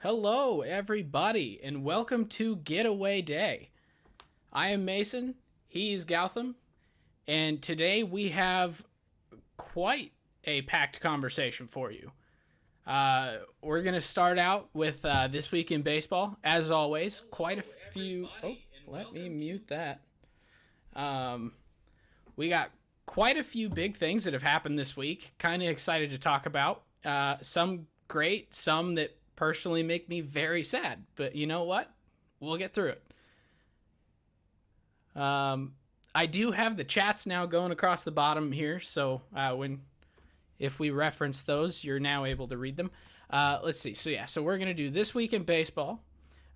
Hello, everybody, and welcome to Getaway Day. I am Mason, he's Gautham, and today we have quite a packed conversation for you. We're going to start out with This Week in Baseball. As always, quite a few... Oh, let me mute that. We got quite a few big things that have happened this week. Kind of excited to talk about. Some great, some that personally make me very sad. But you know what? We'll get through it. I do have the chats now going across the bottom here, so if we reference those, you're now able to read them. Let's see. So we're going to do This Week in Baseball,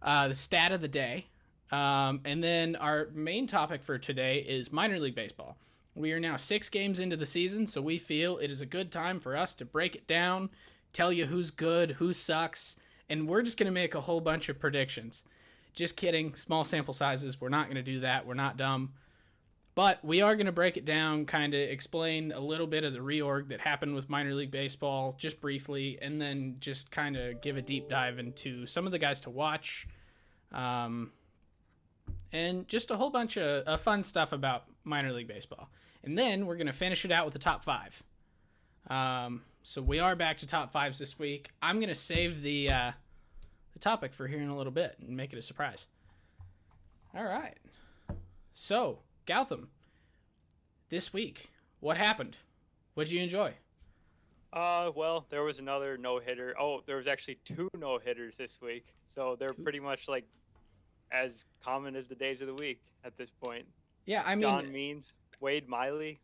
the stat of the day, and then our main topic for today is minor league baseball. We are now 6 games into the season, so we feel it is a good time for us to break it down, tell you who's good, who sucks, and we're just going to make a whole bunch of predictions. Just kidding. Small sample sizes. We're not going to do that. We're not dumb. But we are going to break it down, kind of explain a little bit of the reorg that happened with minor league baseball, just briefly, and then just kind of give a deep dive into some of the guys to watch, and just a whole bunch of fun stuff about minor league baseball. And then we're going to finish it out with the top 5. So we are back to top 5s this week. I'm going to save the topic for here in a little bit and make it a surprise. All right. So, Gautham, this week, what happened? What'd you enjoy? Well, there was another no-hitter. Oh, there was actually 2 no-hitters this week. So they're pretty much like as common as the days of the week at this point. Yeah, I mean, John Means, Wade Miley,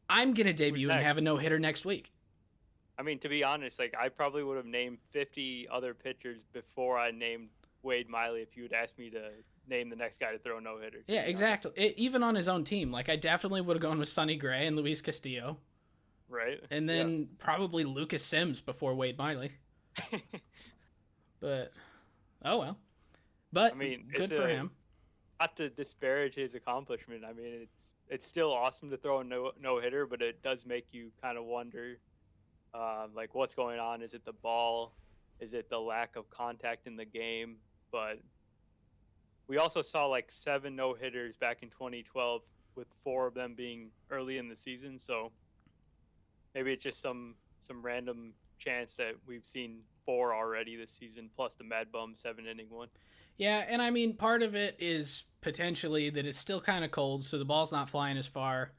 I'm going to debut and have a no-hitter next week. I mean, to be honest, I probably would have named 50 other pitchers before I named Wade Miley if you had asked me to name the next guy to throw a no-hitter. Yeah, exactly. Even on his own team. I definitely would have gone with Sonny Gray and Luis Castillo. Right. And then probably Lucas Sims before Wade Miley. But, oh well. But, I mean, good for him. Not to disparage his accomplishment. I mean, it's still awesome to throw a no-hitter, but it does make you kind of wonder, what's going on? Is it the ball? Is it the lack of contact in the game? But we also saw 7 no-hitters back in 2012, with 4 of them being early in the season. So maybe it's just some random chance that we've seen 4 already this season, plus the Mad Bum 7-inning one. Yeah, and I mean, part of it is potentially that it's still kind of cold, so the ball's not flying as far,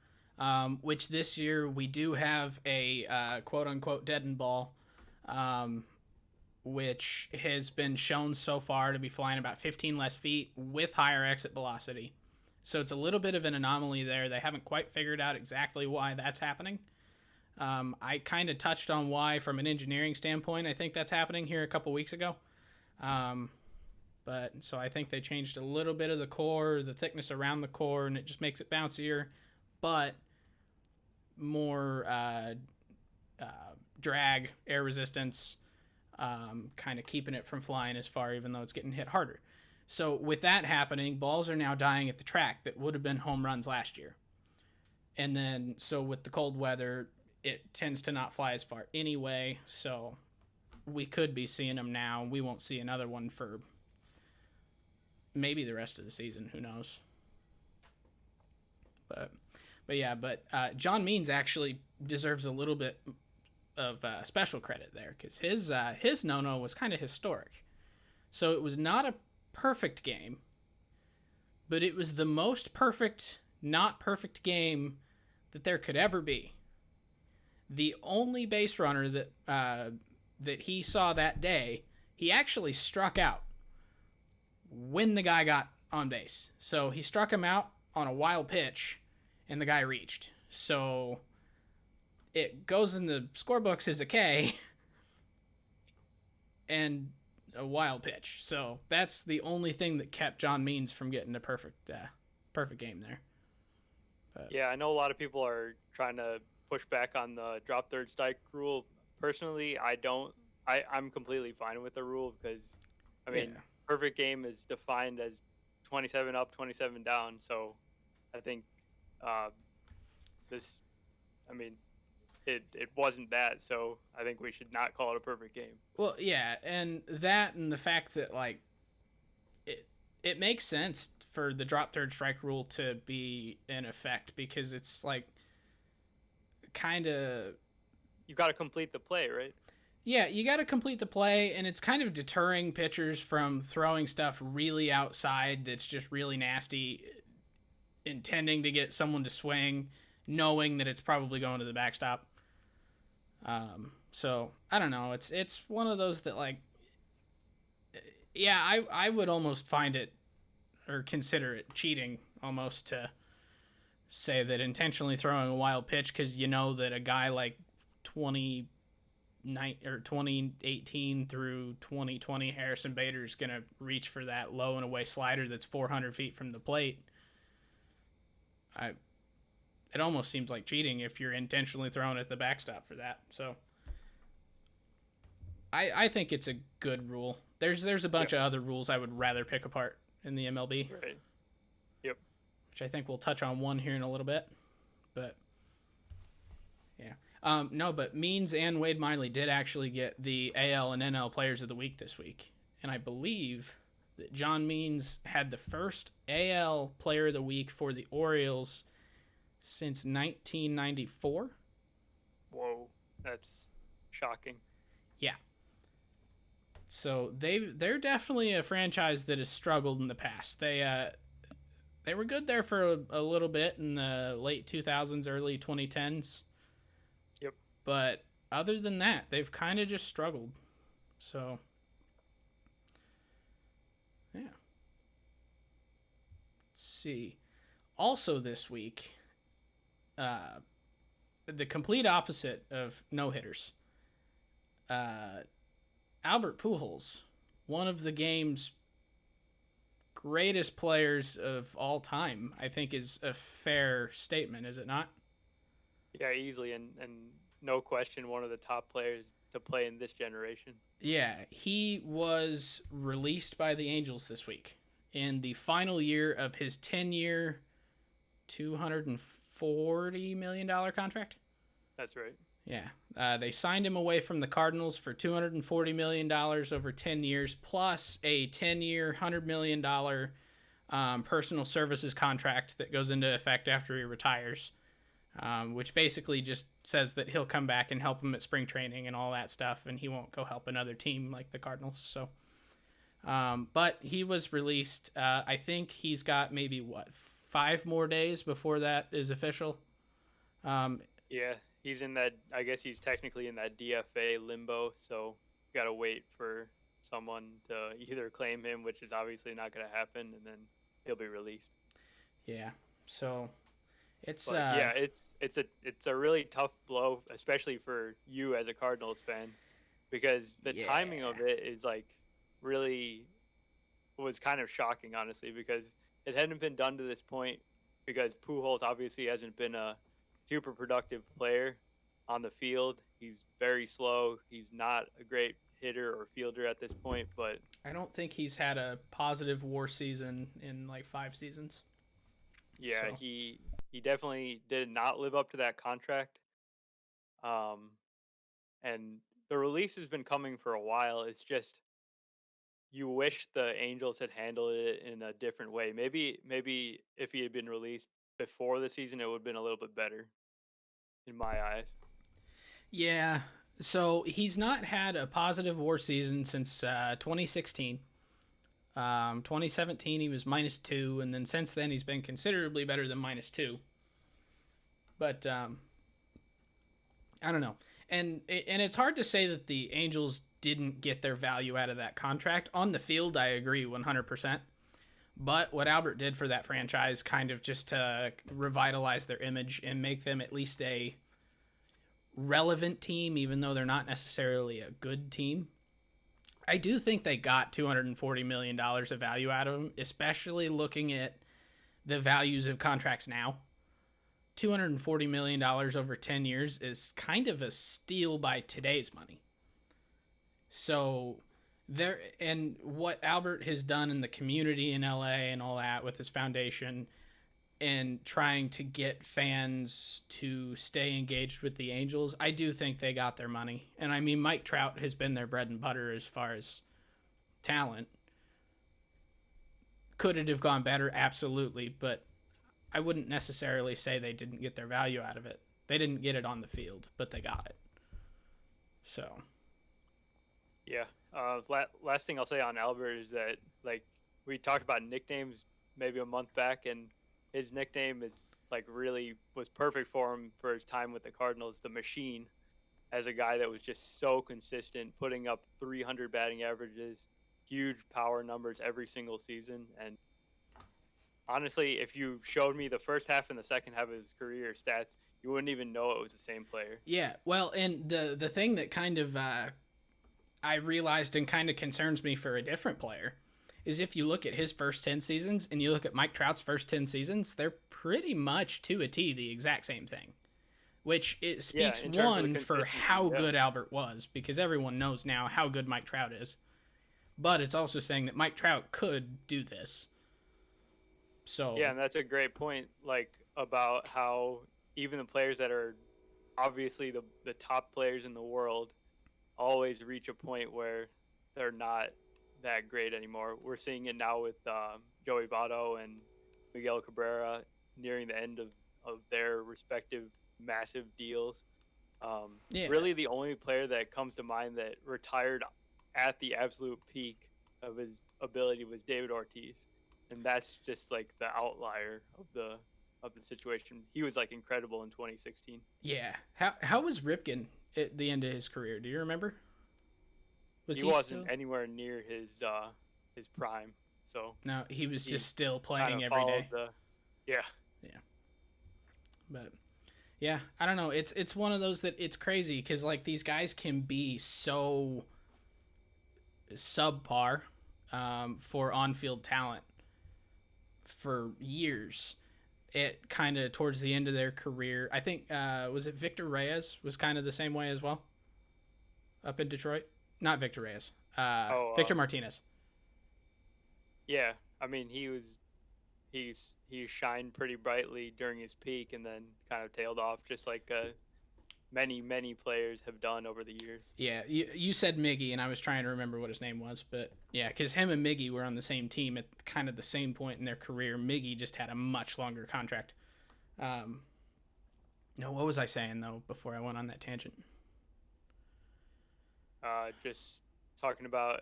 which this year we do have a quote-unquote deadened ball, which has been shown so far to be flying about 15 less feet with higher exit velocity. So it's a little bit of an anomaly there. They haven't quite figured out exactly why that's happening. I kind of touched on why from an engineering standpoint. I think that's happening here a couple weeks ago. But so I think they changed a little bit of the core, the thickness around the core, and it just makes it bouncier, but more drag, air resistance, kind of keeping it from flying as far, even though it's getting hit harder. So with that happening, balls are now dying at the track that would have been home runs last year. And then, so with the cold weather, it tends to not fly as far anyway, so we could be seeing them now. We won't see another one for maybe the rest of the season. Who knows? But John Means actually deserves a little bit of special credit there, because his no-no was kind of historic. So it was not a perfect game, but it was the most perfect, not perfect game that there could ever be. The only base runner that he saw that day, he actually struck out when the guy got on base. So he struck him out on a wild pitch, and the guy reached. So it goes in the scorebooks as a K and a wild pitch. So that's the only thing that kept John Means from getting a perfect game there. But yeah, I know a lot of people are trying to push back on the drop third strike rule. Personally, I'm completely fine with the rule, because, I mean, perfect game is defined as 27 up, 27 down. So I think it wasn't that. So I think we should not call it a perfect game. Well, yeah, and that and the fact that like it makes sense for the drop third strike rule to be in effect because it's like kind of You got to complete the play, right? yeah, you got to complete the play, and it's kind of deterring pitchers from throwing stuff really outside that's just really nasty, intending to get someone to swing, knowing that it's probably going to the backstop. So I don't know. It's one of those that like, yeah, I would almost find it or consider it cheating almost to say that intentionally throwing a wild pitch because you know that a guy like 2018 through 2020 Harrison Bader is gonna reach for that low and away slider that's 400 feet from the plate. It almost seems like cheating if you're intentionally throwing at the backstop for that. So I think it's a good rule. There's a bunch of other rules I would rather pick apart in the MLB. Right. Yep. Which I think we'll touch on one here in a little bit. But yeah. No, but Means and Wade Miley did actually get the AL and NL Players of the Week this week. And I believe that John Means had the first AL Player of the Week for the Orioles since 1994. Whoa, that's shocking. Yeah. So they're definitely a franchise that has struggled in the past. They were good there for a little bit in the late 2000s, early 2010s. Yep. But other than that, they've kind of just struggled. So, yeah. Let's see. Also this week, the complete opposite of no-hitters. Albert Pujols, one of the game's greatest players of all time, I think is a fair statement, is it not? Yeah, easily, and no question, one of the top players to play in this generation. Yeah, he was released by the Angels this week in the final year of his 10-year, $240 million contract. That's right. Yeah. They signed him away from the Cardinals for $240 million over 10 years, plus a 10-year, $100 million personal services contract that goes into effect after he retires, which basically just says that he'll come back and help him at spring training and all that stuff, and he won't go help another team like the Cardinals. So, but he was released. I think he's got maybe, 5 more days before that is official. Yeah. He's in that, I guess he's technically in that DFA limbo, so you got to wait for someone to either claim him, which is obviously not going to happen, and then he'll be released. Yeah, so it's it's a really tough blow, especially for you as a Cardinals fan, because the timing of it is like really was kind of shocking, honestly, because it hadn't been done to this point, because Pujols obviously hasn't been a super productive player on the field. He's very slow. He's not a great hitter or fielder at this point, but I don't think he's had a positive WAR season in like 5 seasons. Yeah, so. He definitely did not live up to that contract. And the release has been coming for a while. It's just you wish the Angels had handled it in a different way. Maybe if he had been released before the season, it would have been a little bit better in my eyes. Yeah, so he's not had a positive WAR season since 2016. 2017 he was -2, and then since then he's been considerably better than -2. But I don't know, and it's hard to say that the Angels didn't get their value out of that contract. On the field, I agree 100%. But what Albert did for that franchise, kind of just to revitalize their image and make them at least a relevant team, even though they're not necessarily a good team. I do think they got $240 million of value out of him, especially looking at the values of contracts now. $240 million over 10 years is kind of a steal by today's money. So there, and what Albert has done in the community in LA and all that with his foundation, and trying to get fans to stay engaged with the Angels, I do think they got their money. And I mean, Mike Trout has been their bread and butter as far as talent. Could it have gone better? Absolutely. But I wouldn't necessarily say they didn't get their value out of it. They didn't get it on the field, but they got it. So. Yeah. Last thing I'll say on Albert is that, like, we talked about nicknames maybe a month back, and his nickname is, like, really was perfect for him for his time with the Cardinals, the Machine, as a guy that was just so consistent, putting up 300 batting averages, huge power numbers every single season. And honestly, if you showed me the first half and the second half of his career stats, you wouldn't even know it was the same player. Yeah, well, and the thing that kind of I realized and kind of concerns me for a different player is if you look at his first 10 seasons and you look at Mike Trout's first 10 seasons, they're pretty much to a T the exact same thing, which it speaks one for how good Albert was, because everyone knows now how good Mike Trout is, but it's also saying that Mike Trout could do this. So yeah, and that's a great point, like, about how even the players that are obviously the top players in the world always reach a point where they're not that great anymore. We're seeing it now with Joey Votto and Miguel Cabrera nearing the end of their respective massive deals. Really the only player that comes to mind that retired at the absolute peak of his ability was David Ortiz. And that's just like the outlier of the situation. He was like incredible in 2016. Yeah. How was Ripken at the end of his career? Do you remember? He wasn't anywhere near his prime. So no, he was just still playing every day. Yeah. But yeah, I don't know. It's one of those that it's crazy because like these guys can be so subpar for on-field talent for years. It kind of towards the end of their career, I think was it Victor Reyes was kind of the same way as well up in Detroit. Not Victor Reyes. Victor Martinez. Yeah, I mean he shined pretty brightly during his peak and then kind of tailed off, just like many players have done over the years. Yeah, you said Miggy, and I was trying to remember what his name was, but yeah, because him and Miggy were on the same team at kind of the same point in their career. Miggy just had a much longer contract. No, what was I saying though before I went on that tangent? Just talking about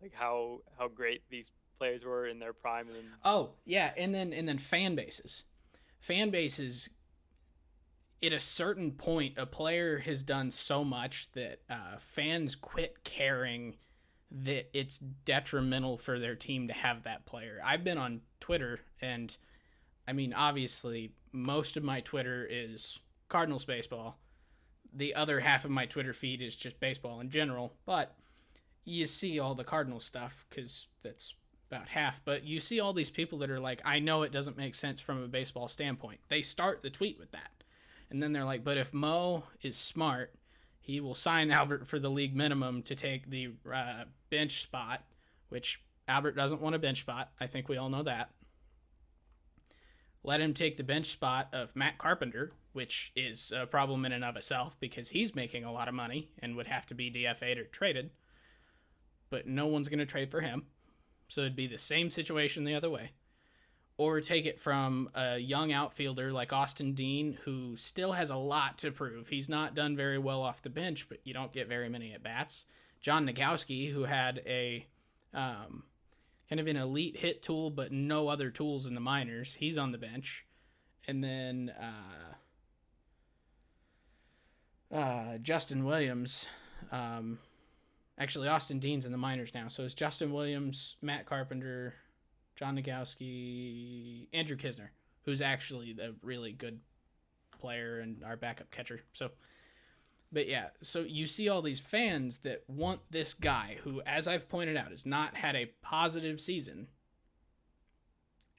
like how great these players were in their prime. And then... Oh yeah, and then fan bases. Fan bases. At a certain point, a player has done so much that fans quit caring that it's detrimental for their team to have that player. I've been on Twitter, and I mean, obviously, most of my Twitter is Cardinals baseball. The other half of my Twitter feed is just baseball in general, but you see all the Cardinals stuff because that's about half. But you see all these people that are like, I know it doesn't make sense from a baseball standpoint. They start the tweet with that. And then they're like, but if Mo is smart, he will sign Albert for the league minimum to take the bench spot, which Albert doesn't want a bench spot. I think we all know that. Let him take the bench spot of Matt Carpenter, which is a problem in and of itself because he's making a lot of money and would have to be DFA'd or traded. But no one's going to trade for him. So it'd be the same situation the other way. Or take it from a young outfielder like Austin Dean, who still has a lot to prove. He's not done very well off the bench, but you don't get very many at-bats. John Nagowski, who had a kind of an elite hit tool, but no other tools in the minors. He's on the bench. And then Justin Williams. Actually, Austin Dean's in the minors now. So it's Justin Williams, Matt Carpenter, John Nagowski, Andrew Kisner, who's actually a really good player and our backup catcher. So, but yeah, so you see all these fans that want this guy who, as I've pointed out, has not had a positive season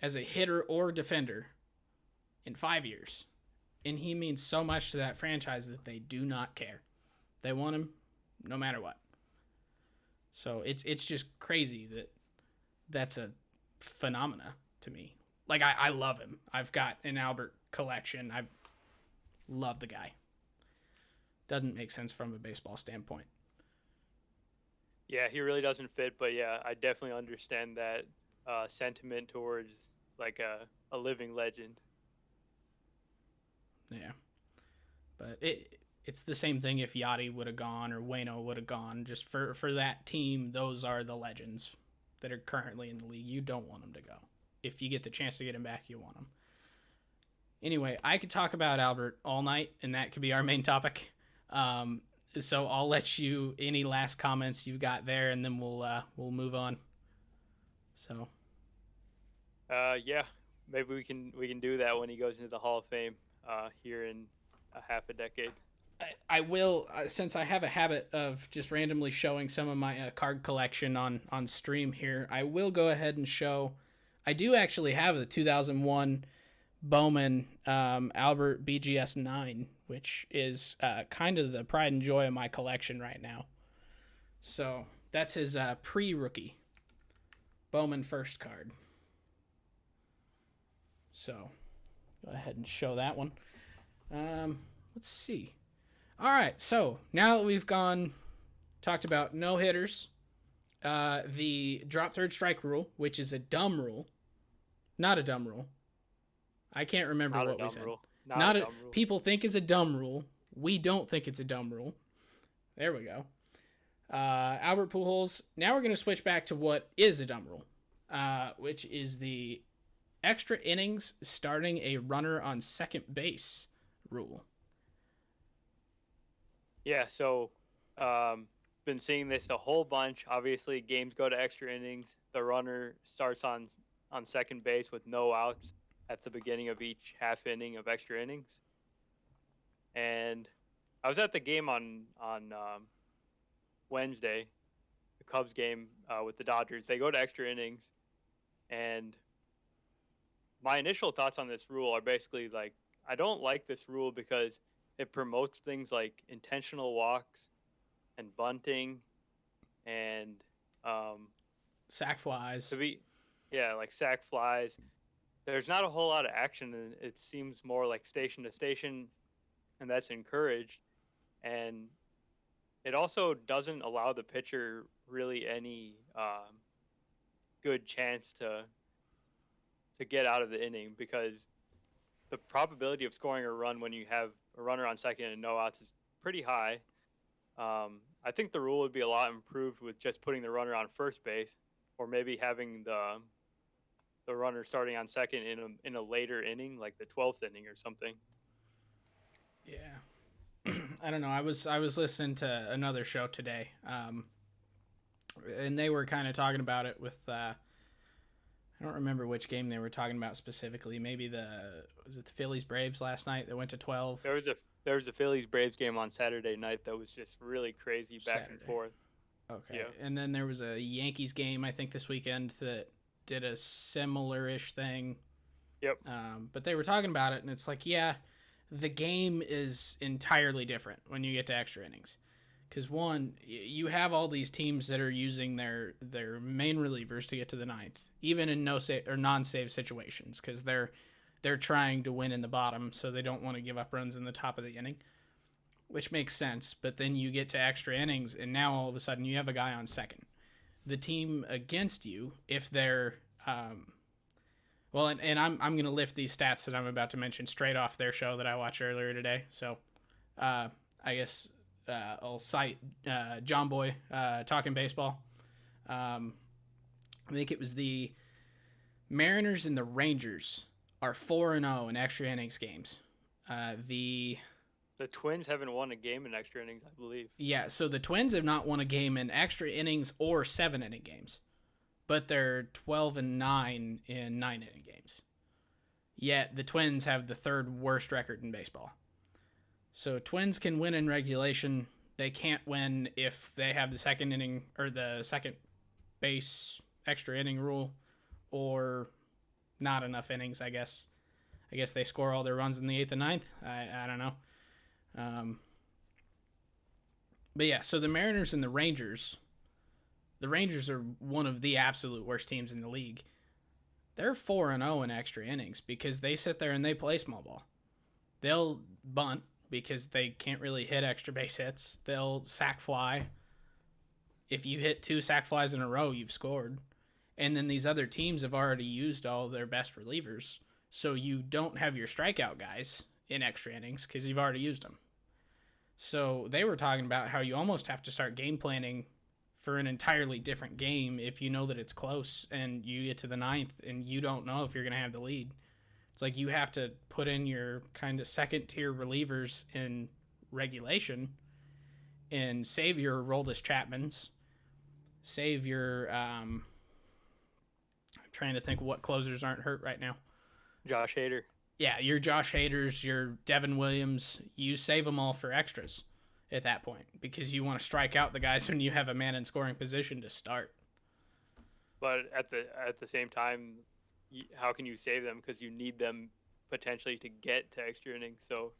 as a hitter or defender in 5 years. And he means so much to that franchise that they do not care. They want him no matter what. So it's just crazy that that's a phenomena to me. Like, I love him. I've got an Albert collection. I love the guy. Doesn't make sense from a baseball standpoint. Yeah, he really doesn't fit, but yeah, I definitely understand that sentiment towards like a living legend. Yeah. But it's the same thing if Yachty would have gone or Waino would have gone. Just for that team, those are the legends that are currently in the league. You don't want them to go. If you get the chance to get him back, you want him. Anyway, I could talk about Albert all night, and that could be our main topic. So I'll let you, any last comments you've got there, and then we'll move on. So. Yeah, maybe we can do that when he goes into the Hall of Fame here in a half a decade. I will, since I have a habit of just randomly showing some of my card collection on stream here, I will go ahead and show. I do actually have the 2001 Bowman Albert BGS 9, which is kind of the pride and joy of my collection right now. So that's his pre-rookie Bowman first card. So go ahead and show that one. Let's see. All right, so now that we've talked about no hitters, the drop third strike rule, which is a dumb rule, not a dumb rule. I can't remember what we said. Not a dumb rule. People think it's a dumb rule. We don't think it's a dumb rule. There we go. Albert Pujols. Now we're going to switch back to what is a dumb rule, which is the extra innings starting a runner on second base rule. Yeah, so been seeing this a whole bunch. Obviously, games go to extra innings. The runner starts on second base with no outs at the beginning of each half inning of extra innings. And I was at the game on Wednesday, the Cubs game with the Dodgers. They go to extra innings, and my initial thoughts on this rule are basically like, I don't like this rule because it promotes things like intentional walks and bunting and sack flies. Like sack flies. There's not a whole lot of action, and it seems more like station to station, and that's encouraged. And it also doesn't allow the pitcher really any good chance to get out of the inning, because the probability of scoring a run when you have a runner on second and no outs is pretty high. I think the rule would be a lot improved with just putting the runner on first base, or maybe having the runner starting on second in a later inning, like the 12th inning or something. Yeah. I don't know. I was listening to another show today, and they were kind of talking about it with I don't remember which game they were talking about specifically. Maybe was it the Phillies Braves last night that went to 12? There was a Phillies Braves game on Saturday night that was just really crazy back and forth. Okay. Yeah. And then there was a Yankees game, I think, this weekend that did a similar-ish thing. Yep. But they were talking about it, and it's like, yeah, the game is entirely different when you get to extra innings. Because, one, you have all these teams that are using their main relievers to get to the ninth, even in no-save or non-save situations, because they're trying to win in the bottom, so they don't want to give up runs in the top of the inning, which makes sense. But then you get to extra innings, and now all of a sudden you have a guy on second. The team against you, if they're I'm going to lift these stats that I'm about to mention straight off their show that I watched earlier today. So I guess I'll cite John Boy talking baseball. I think it was the Mariners and the Rangers are 4-0 in extra innings games. The Twins haven't won a game in extra innings, I believe. Yeah, so the Twins have not won a game in extra innings or 7-inning games, but they're 12-9 in 9-inning games. Yet the Twins have the third worst record in baseball. So Twins can win in regulation. They can't win if they have the second inning or the second base extra inning rule, or not enough innings, I guess. I guess they score all their runs in the 8th and 9th. I don't know. But yeah, so the Mariners and the Rangers are one of the absolute worst teams in the league. they're 4-0 in extra innings because they sit there and they play small ball. They'll bunt because they can't really hit extra base hits. They'll sack fly. If you hit 2 sack flies in a row, you've scored. And then these other teams have already used all their best relievers. So you don't have your strikeout guys in extra innings because you've already used them. So they were talking about how you almost have to start game planning for an entirely different game if you know that it's close and you get to the 9th and you don't know if you're going to have the lead. It's like you have to put in your kind of second-tier relievers in regulation and save your Roldis Chapmans, save your I'm trying to think what closers aren't hurt right now. Josh Hader. Yeah, your Josh Haders, your Devin Williams, you save them all for extras at that point because you want to strike out the guys when you have a man in scoring position to start. But at the same time, how can you save them? Because you need them potentially to get to extra innings. So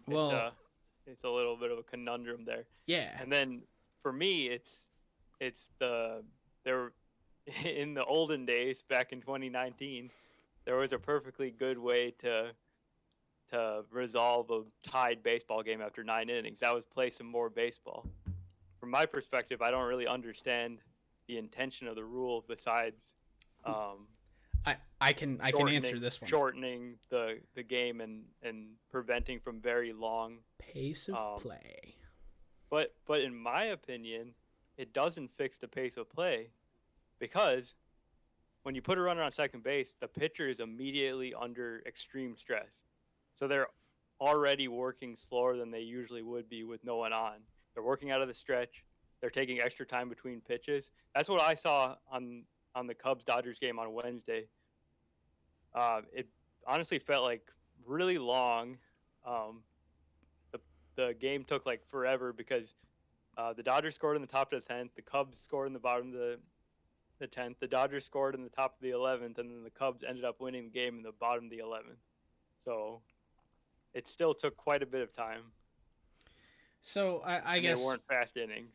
it's a little bit of a conundrum there. Yeah. And then for me, it's there in the olden days back in 2019, there was a perfectly good way to resolve a tied baseball game after 9 innings. That was play some more baseball. From my perspective, I don't really understand the intention of the rule besides I can answer this one. Shortening the game and preventing from very long pace of play. But in my opinion, it doesn't fix the pace of play because when you put a runner on second base, the pitcher is immediately under extreme stress. So they're already working slower than they usually would be with no one on. They're working out of the stretch. They're taking extra time between pitches. That's what I saw on the Cubs-Dodgers game on Wednesday. It honestly felt like really long. The game took like forever because the Dodgers scored in the top of the 10th. The Cubs scored in the bottom of the 10th. The Dodgers scored in the top of the 11th, and then the Cubs ended up winning the game in the bottom of the 11th. So it still took quite a bit of time. So I guess they weren't fast innings.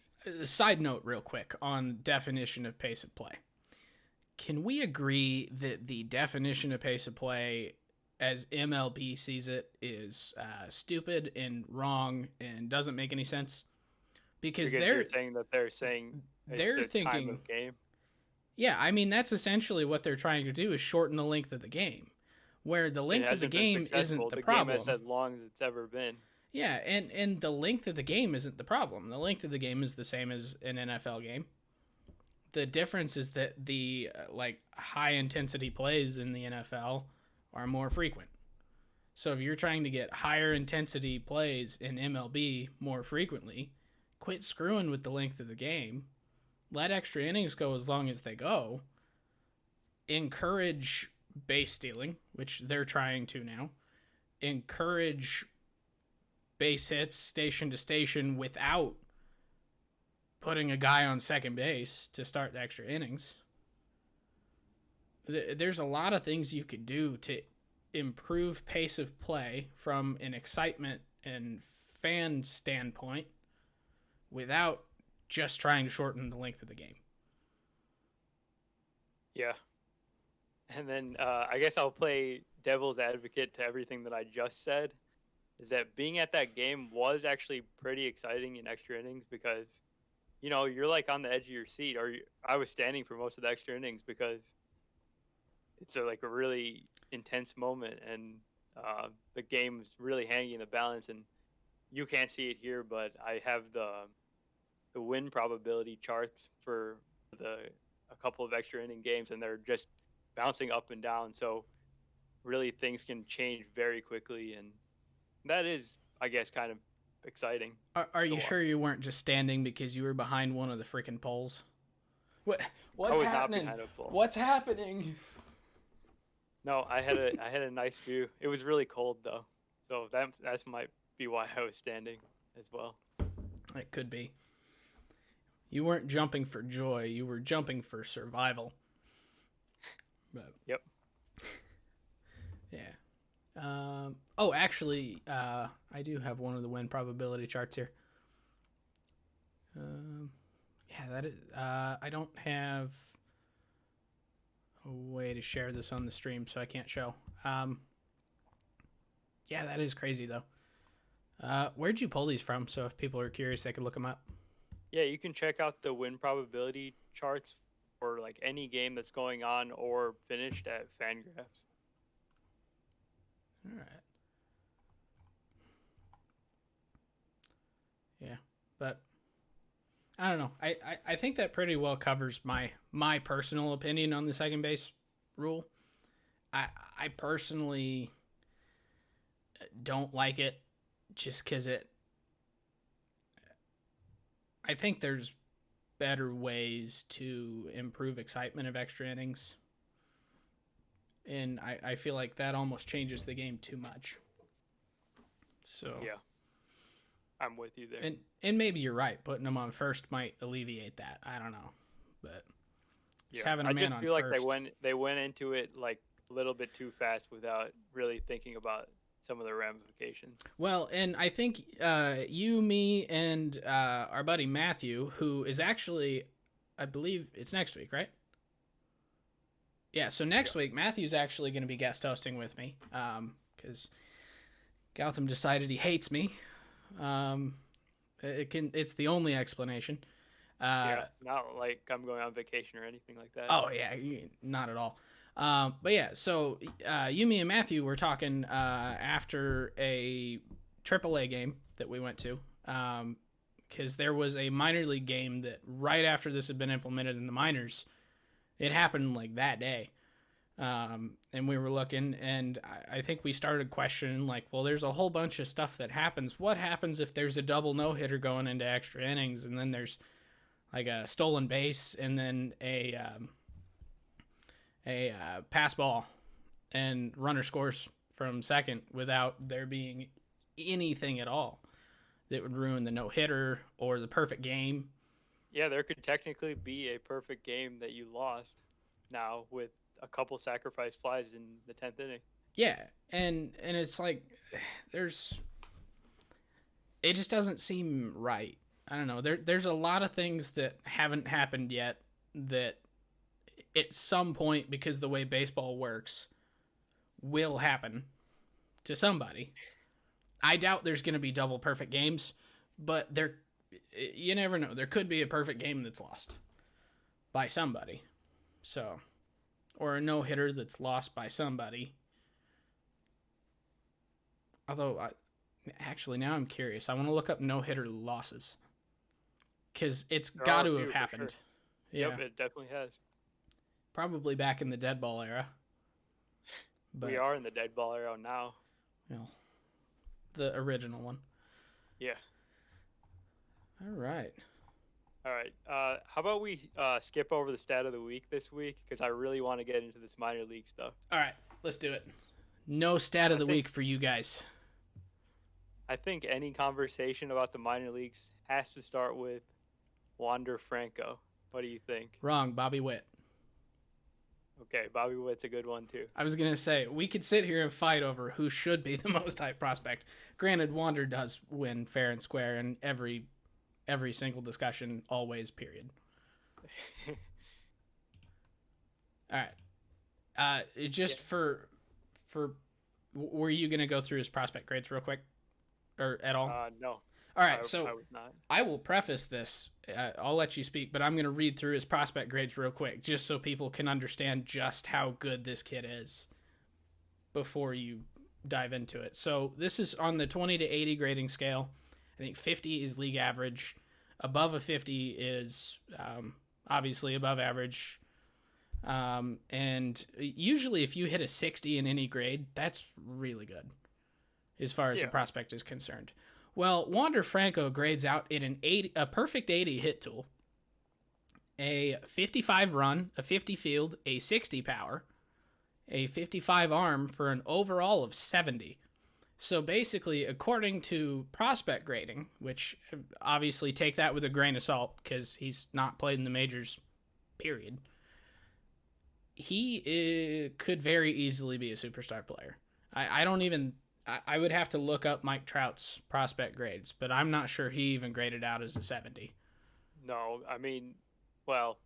Side note real quick on definition of pace of play. Can we agree that the definition of pace of play as MLB sees it is stupid and wrong and doesn't make any sense? Because you're saying that they're saying they're thinking time of game. Yeah, I mean that's essentially what they're trying to do is shorten the length of the game. Where the length of the game isn't the problem. The game is as long as it's ever been. Yeah, and the length of the game isn't the problem. The length of the game is the same as an NFL game. The difference is that the high intensity plays in the NFL are more frequent. So if you're trying to get higher intensity plays in MLB more frequently, quit screwing with the length of the game. Let extra innings go as long as they go. Encourage base stealing, which they're trying to now. Encourage base hits station to station without putting a guy on second base to start the extra innings. There's a lot of things you could do to improve pace of play from an excitement and fan standpoint without just trying to shorten the length of the game. Yeah. And then I guess I'll play devil's advocate to everything that I just said, is that being at that game was actually pretty exciting in extra innings because, you're like on the edge of your seat, or I was standing for most of the extra innings because it's a really intense moment and the game's really hanging in the balance. And you can't see it here, but I have the win probability charts for a couple of extra inning games, and they're just bouncing up and down. So really things can change very quickly, and that is, I guess, kind of exciting. Are you sure you weren't just standing because you were behind one of the freaking poles? What's happening? What's happening? No, I had a nice view. It was really cold though, so that might be why I was standing as well. It could be. You weren't jumping for joy. You were jumping for survival. But, yep. Yeah. Actually, I do have one of the win probability charts here. Yeah, that is. I don't have. a way to share this on the stream, so I can't show. Yeah, that is crazy though. Where'd you pull these from? So if people are curious, they could look them up. Yeah, you can check out the win probability charts for like any game that's going on or finished at Fangraphs. All right. Yeah, but I don't know. I think that pretty well covers my personal opinion on the second base rule. I personally don't like it just because I think there's better ways to improve excitement of extra innings. And I feel like that almost changes the game too much. So yeah, I'm with you there. And maybe you're right. Putting them on first might alleviate that. I don't know, but just having a man on first. I just feel like they went into it like a little bit too fast without really thinking about some of the ramifications. Well, and I think you, me, and our buddy Matthew, who is actually, I believe it's next week, right? Yeah, so next week, Matthew's actually going to be guest hosting with me because Gautam decided he hates me. It's the only explanation. Yeah, not like I'm going on vacation or anything like that. Oh, yeah, not at all. But yeah, so you, me, and Matthew were talking after a AAA game that we went to because there was a minor league game that right after this had been implemented in the minors, it happened like that day. And we were looking, and I think we started questioning, like, well, there's a whole bunch of stuff that happens. What happens if there's a double no-hitter going into extra innings, and then there's like a stolen base, and then a pass ball, and runner scores from second without there being anything at all that would ruin the no-hitter or the perfect game? Yeah, there could technically be a perfect game that you lost now with a couple sacrifice flies in the 10th inning. Yeah, and it's like it just doesn't seem right. I don't know. There's a lot of things that haven't happened yet that at some point, because the way baseball works, will happen to somebody. I doubt there's going to be double perfect games, but you never know. There could be a perfect game that's lost by somebody. So, or a no-hitter that's lost by somebody. Although, actually, now I'm curious. I want to look up no-hitter losses. Because it's got to have happened. Sure. Yep, it definitely has. Probably back in the dead ball era. But we are in the dead ball era now. Well, the original one. Yeah. All right. How about we skip over the stat of the week this week? Because I really want to get into this minor league stuff. All right, let's do it. No stat of the week for you guys. I think any conversation about the minor leagues has to start with Wander Franco. What do you think? Wrong, Bobby Witt. Okay, Bobby Witt's a good one too. I was going to say, we could sit here and fight over who should be the most hyped prospect. Granted, Wander does win fair and square in every single discussion, always, period. All right. For were you going to go through his prospect grades real quick? Or at all? No. All right, I was not. I will preface this. I'll let you speak, but I'm going to read through his prospect grades real quick, just so people can understand just how good this kid is before you dive into it. So this is on the 20 to 80 grading scale. I think 50 is league average. Above a 50 is obviously above average. And usually if you hit a 60 in any grade, that's really good as far as the prospect is concerned. Well, Wander Franco grades out in a perfect 80 hit tool, a 55 run, a 50 field, a 60 power, a 55 arm for an overall of 70. So basically, according to prospect grading, which obviously take that with a grain of salt because he's not played in the majors, period, he could very easily be a superstar player. I would have to look up Mike Trout's prospect grades, but I'm not sure he even graded out as a 70. No, I mean, well,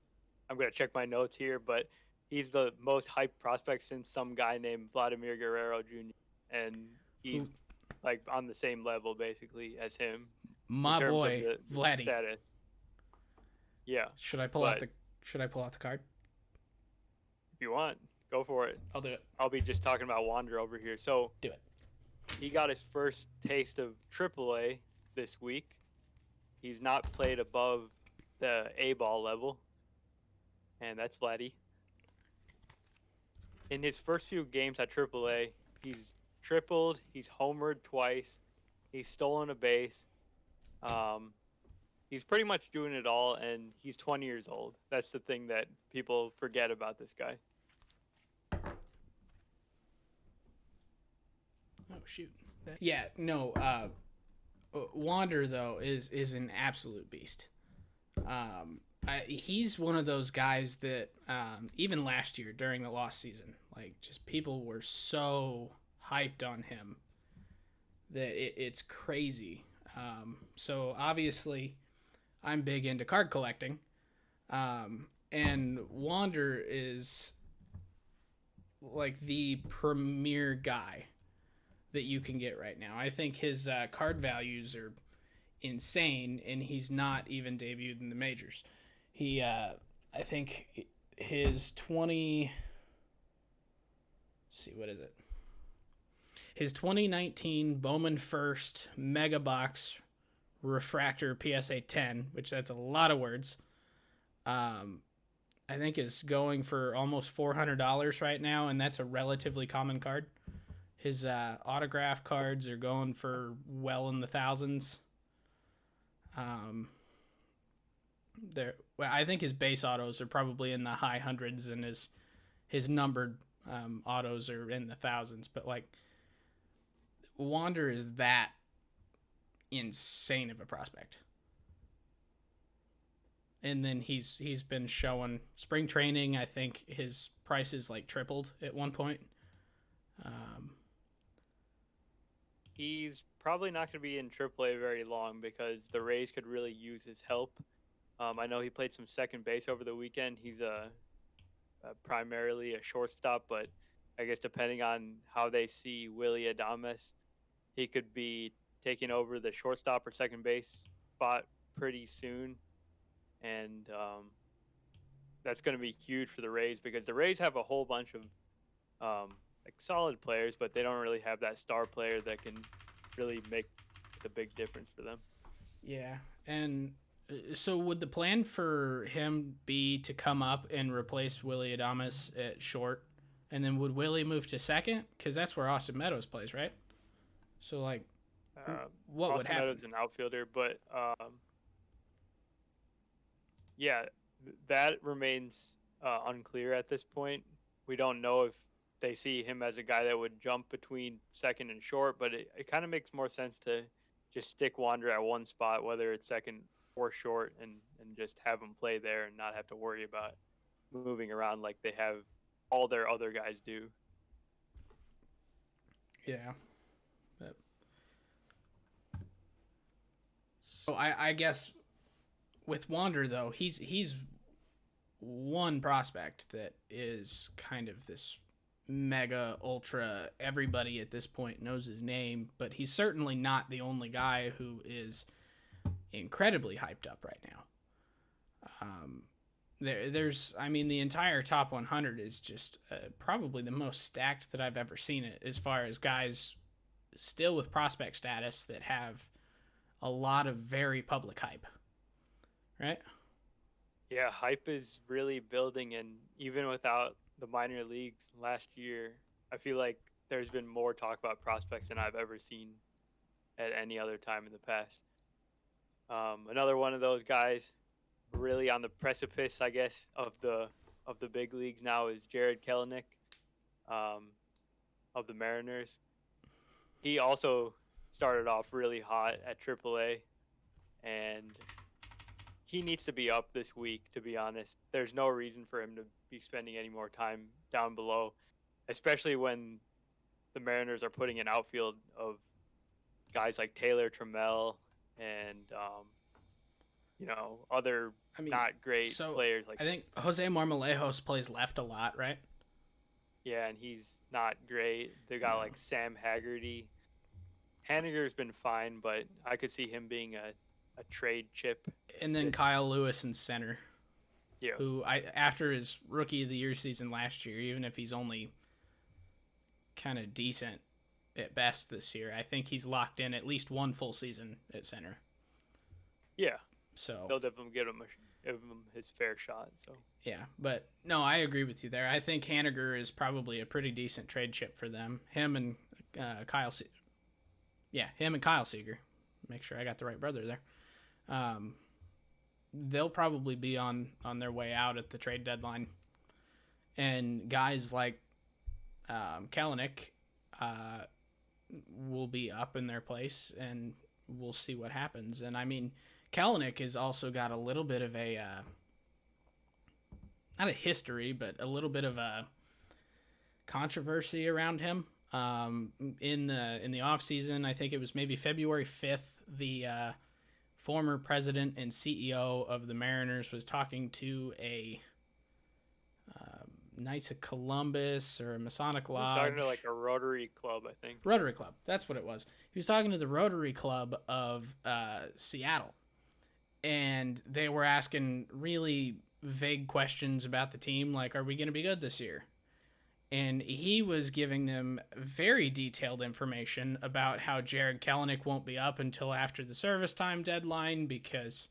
I'm going to check my notes here, but he's the most hyped prospect since some guy named Vladimir Guerrero Jr. And he's Who, like on the same level basically as him in my terms of boy, the Vladdy. status. Yeah, Should I pull out but the Should I pull out the card? if you want, go for it. I'll do it. I'll be just talking about Wander over here. So Do it. he got his first taste of AAA this week. He's not played above the A ball level, and that's Vladdy. In his first few games at AAA, he's tripled, he's homered twice, he's stolen a base. He's pretty much doing it all, and he's 20 years old. That's the thing that people forget about this guy. Oh shoot. Yeah, no. Wander though is an absolute beast. He's one of those guys that even last year during the lost season, like just people were so hyped on him that it's crazy. So obviously, I'm big into card collecting, and Wander is like the premier guy that you can get right now. I think his card values are insane, and he's not even debuted in the majors. He, I think his 20. Let's see, what is it? His 2019 Bowman First Mega Box Refractor PSA 10, which that's a lot of words. I think is going for almost $400 right now, and that's a relatively common card. His autograph cards are going for well in the thousands. I think his base autos are probably in the high hundreds, and his numbered autos are in the thousands. But like, Wander is that insane of a prospect. And then he's been showing spring training. I think his price is like tripled at one point. He's probably not going to be in AAA very long because the Rays could really use his help. I know he played some second base over the weekend. He's primarily a shortstop, but I guess depending on how they see Willie Adames, he could be taking over the shortstop or second base spot pretty soon. And that's going to be huge for the Rays because the Rays have a whole bunch of like solid players, but they don't really have that star player that can really make the big difference for them. Yeah, and so would the plan for him be to come up and replace Willie Adames at short, and then would Willie move to second? Because that's where Austin Meadows plays, right? So like, what Austin would happen? Meadows is an outfielder, but yeah, that remains unclear at this point. We don't know if they see him as a guy that would jump between second and short, but it kind of makes more sense to just stick Wander at one spot, whether it's second or short, and just have him play there and not have to worry about moving around like they have all their other guys do. Yeah. But... So I guess with Wander though, he's one prospect that is kind of this mega ultra, everybody at this point knows his name, but he's certainly not the only guy who is incredibly hyped up right now. There's the entire top 100 is just probably the most stacked that I've ever seen it, as far as guys still with prospect status that have a lot of very public hype, right? Yeah, hype is really building, and even without the minor leagues last year, I feel like there's been more talk about prospects than I've ever seen at any other time in the past. Another one of those guys really on the precipice, I guess, of the big leagues now is Jared Kellnick of the Mariners. He also started off really hot at AAA, and he needs to be up this week, to be honest. There's no reason for him to be spending any more time down below, especially when the Mariners are putting an outfield of guys like Taylor Trammell and other I mean, not great so players like. I think Jose Marmolejos plays left a lot, right? Yeah, and he's not great. They got No. like Sam Haggerty. Haniger's been fine, but I could see him being a trade chip. And then This, Kyle Lewis in center, yeah, who after his rookie of the year season last year, even if he's only kind of decent at best this year, I think he's locked in at least one full season at center. yeah, So they'll definitely give him his fair shot. So yeah, but no, I agree with you there. I think Haniger is probably a pretty decent trade chip for them. Him and Kyle. Him and Kyle Seager. Make sure I got the right brother there. They'll probably be on their way out at the trade deadline. And guys like Kellnick will be up in their place, and we'll see what happens. And I mean, Kellnick has also got a little bit of a not a history, but a little bit of a controversy around him. In the off season, I think it was maybe February 5th, the former president and CEO of the Mariners was talking to a Knights of Columbus or a Masonic Lodge. Starting to like a Rotary Club, I think. Rotary Club, that's what it was. He was talking to the Rotary Club of Seattle, and they were asking really vague questions about the team, like, are we going to be good this year? And he was giving them very detailed information about how Jared Kelenic won't be up until after the service time deadline because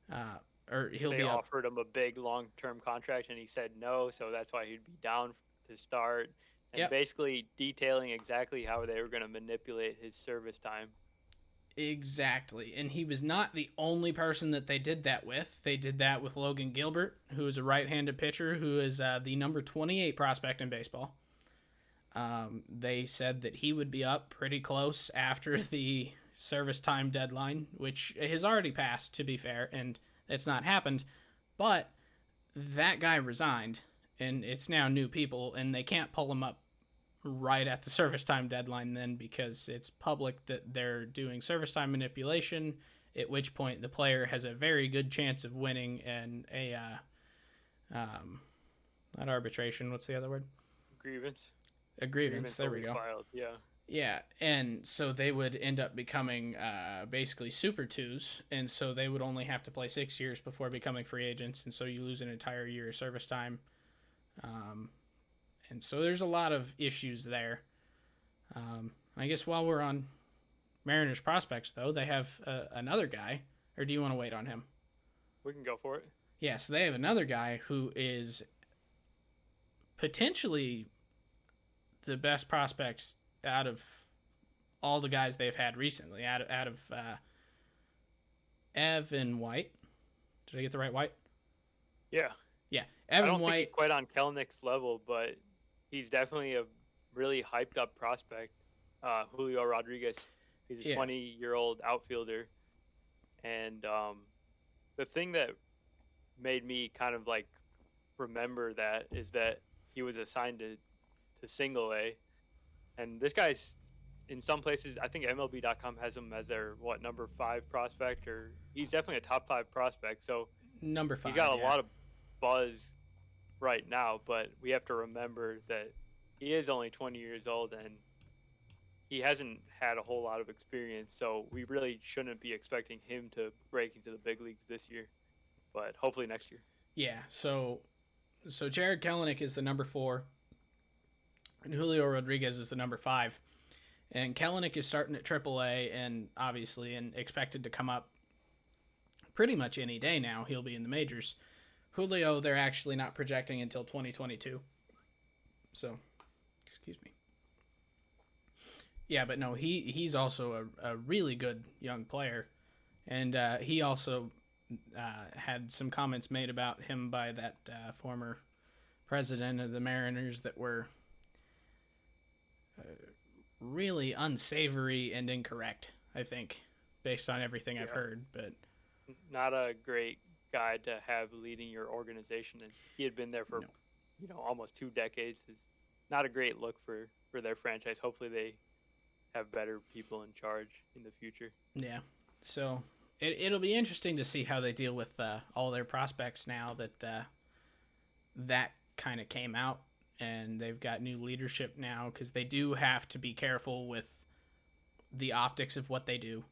They offered him a big long-term contract, and he said no, so that's why he'd be down to start. And basically detailing exactly how they were going to manipulate his service time. Exactly. And he was not the only person that they did that with. They did that with Logan Gilbert, who is a right-handed pitcher who is the number 28 prospect in baseball. They said that he would be up pretty close after the service time deadline, which has already passed, to be fair, and it's not happened. But that guy resigned, and it's now new people, and they can't pull him up right at the service time deadline then because it's public that they're doing service time manipulation, at which point the player has a very good chance of winning and not arbitration, what's the other word? A grievance, there we go. Filed. Yeah, and so they would end up becoming basically Super Twos, and so they would only have to play 6 years before becoming free agents, and so you lose an entire year of service time. And so there's a lot of issues there. I guess while we're on Mariners prospects, though, they have another guy, or do you want to wait on him? We can go for it. Yeah, so they have another guy who is potentially the best prospects out of all the guys they've had recently, out of Evan White. Did I get the right White? Yeah. Yeah, Evan White. I don't think he's quite on Kellnick's level, but he's definitely a really hyped up prospect. Julio Rodriguez. He's a 20-year-old outfielder. And the thing that made me kind of like remember that is that he was assigned to single A. And this guy's in some places, I think MLB.com has him as their number 5 prospect, or he's definitely a top 5 prospect. So number 5. He's got a lot of buzz right now, but we have to remember that he is only 20 years old and he hasn't had a whole lot of experience, so we really shouldn't be expecting him to break into the big leagues this year, but hopefully next year. Yeah, so Jared Kellnick is the number 4, and Julio Rodriguez is the number 5. And Kellnick is starting at AAA and obviously and expected to come up pretty much any day now. He'll be in the majors. Julio, they're actually not projecting until 2022. So, excuse me. Yeah, but no, he's also a really good young player. And he also had some comments made about him by that former president of the Mariners that were really unsavory and incorrect, I think, based on everything I've heard. But not a great guy to have leading your organization, and he had been there for almost 2 decades. Is not a great look for their franchise. Hopefully they have better people in charge in the future. Yeah. So It'll be interesting to see how they deal with all their prospects now that that kind of came out, and they've got new leadership now, because they do have to be careful with the optics of what they do.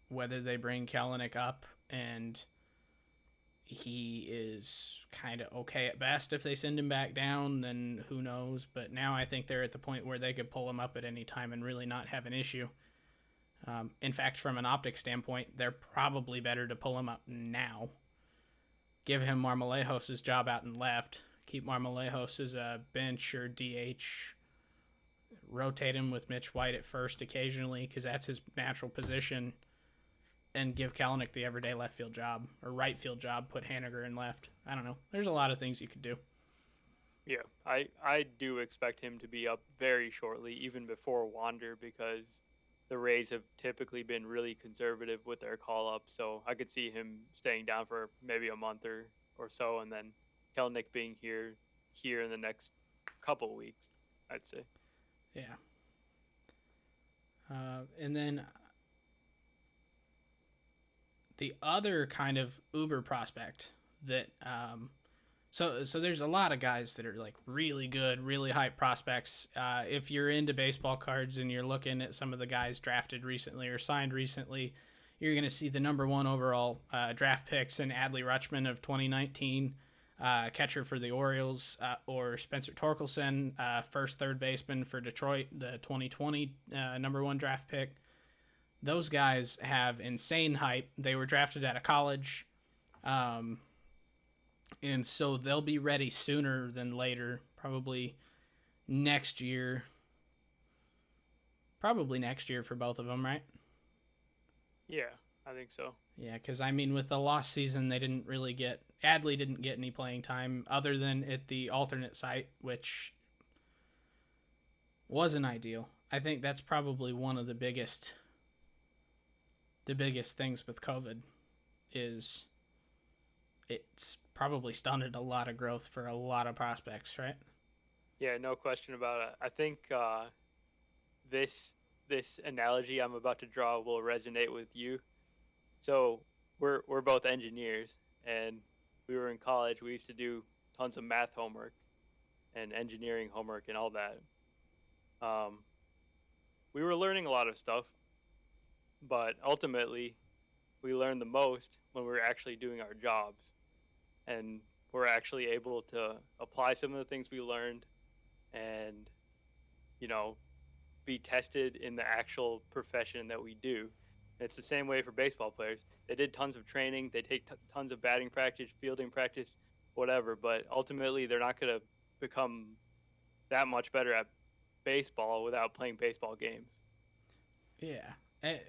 Whether they bring Kellenic up and he is kind of okay at best, if they send him back down, then who knows. But now I think they're at the point where they could pull him up at any time and really not have an issue. In fact, from an optics standpoint, they're probably better to pull him up now. Give him Marmolejos' job out and left. Keep Marmolejos as a bench or DH. Rotate him with Mitch White at first occasionally, because that's his natural position. And give Kellnick the everyday left field job, or right field job, put Haniger in left. I don't know. There's a lot of things you could do. Yeah, I do expect him to be up very shortly, even before Wander, because the Rays have typically been really conservative with their call-up. So I could see him staying down for maybe a month or so, and then Kellnick being here in the next couple weeks, I'd say. Yeah. And then the other kind of uber prospect that so there's a lot of guys that are like really good, really hype prospects. If you're into baseball cards and you're looking at some of the guys drafted recently or signed recently, you're going to see the number 1 overall draft picks in Adley Rutschman of 2019, catcher for the Orioles, or Spencer Torkelson, first third baseman for Detroit, the 2020 number 1 draft pick. Those guys have insane hype. They were drafted out of college. And so they'll be ready sooner than later, probably next year. Probably next year for both of them, right? Yeah, I think so. Yeah, because, I mean, with the lost season, they didn't really get... Adley didn't get any playing time other than at the alternate site, which wasn't ideal. I think that's probably one of the biggest things with COVID is it's probably stunted a lot of growth for a lot of prospects, right? Yeah, no question about it. I think this analogy I'm about to draw will resonate with you. So we're both engineers, and we were in college. We used to do tons of math homework and engineering homework and all that. We were learning a lot of stuff, but ultimately we learned the most when we were actually doing our jobs, and we're actually able to apply some of the things we learned and, be tested in the actual profession that we do. And it's the same way for baseball players. They did tons of training. They take tons of batting practice, fielding practice, whatever, but ultimately they're not going to become that much better at baseball without playing baseball games. Yeah.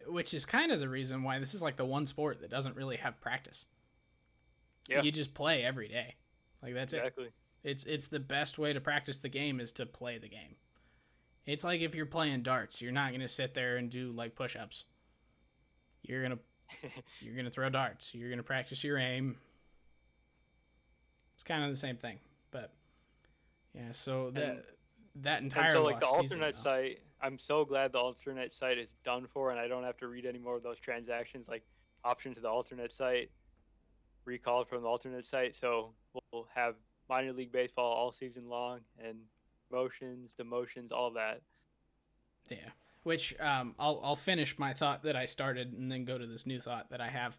Which is kind of the reason why this is like the one sport that doesn't really have practice. Yeah. You just play every day. Like, that's exactly. It's the best way to practice the game is to play the game. It's like if you're playing darts, you're not going to sit there and do like push-ups. You're going to throw darts. You're going to practice your aim. It's kind of the same thing. But yeah, so that entire so like the alternate season, site, I'm so glad the alternate site is done for, and I don't have to read any more of those transactions, like option to the alternate site, recall from the alternate site. So we'll have minor league baseball all season long, and promotions, demotions, all that. Yeah, which I'll finish my thought that I started and then go to this new thought that I have.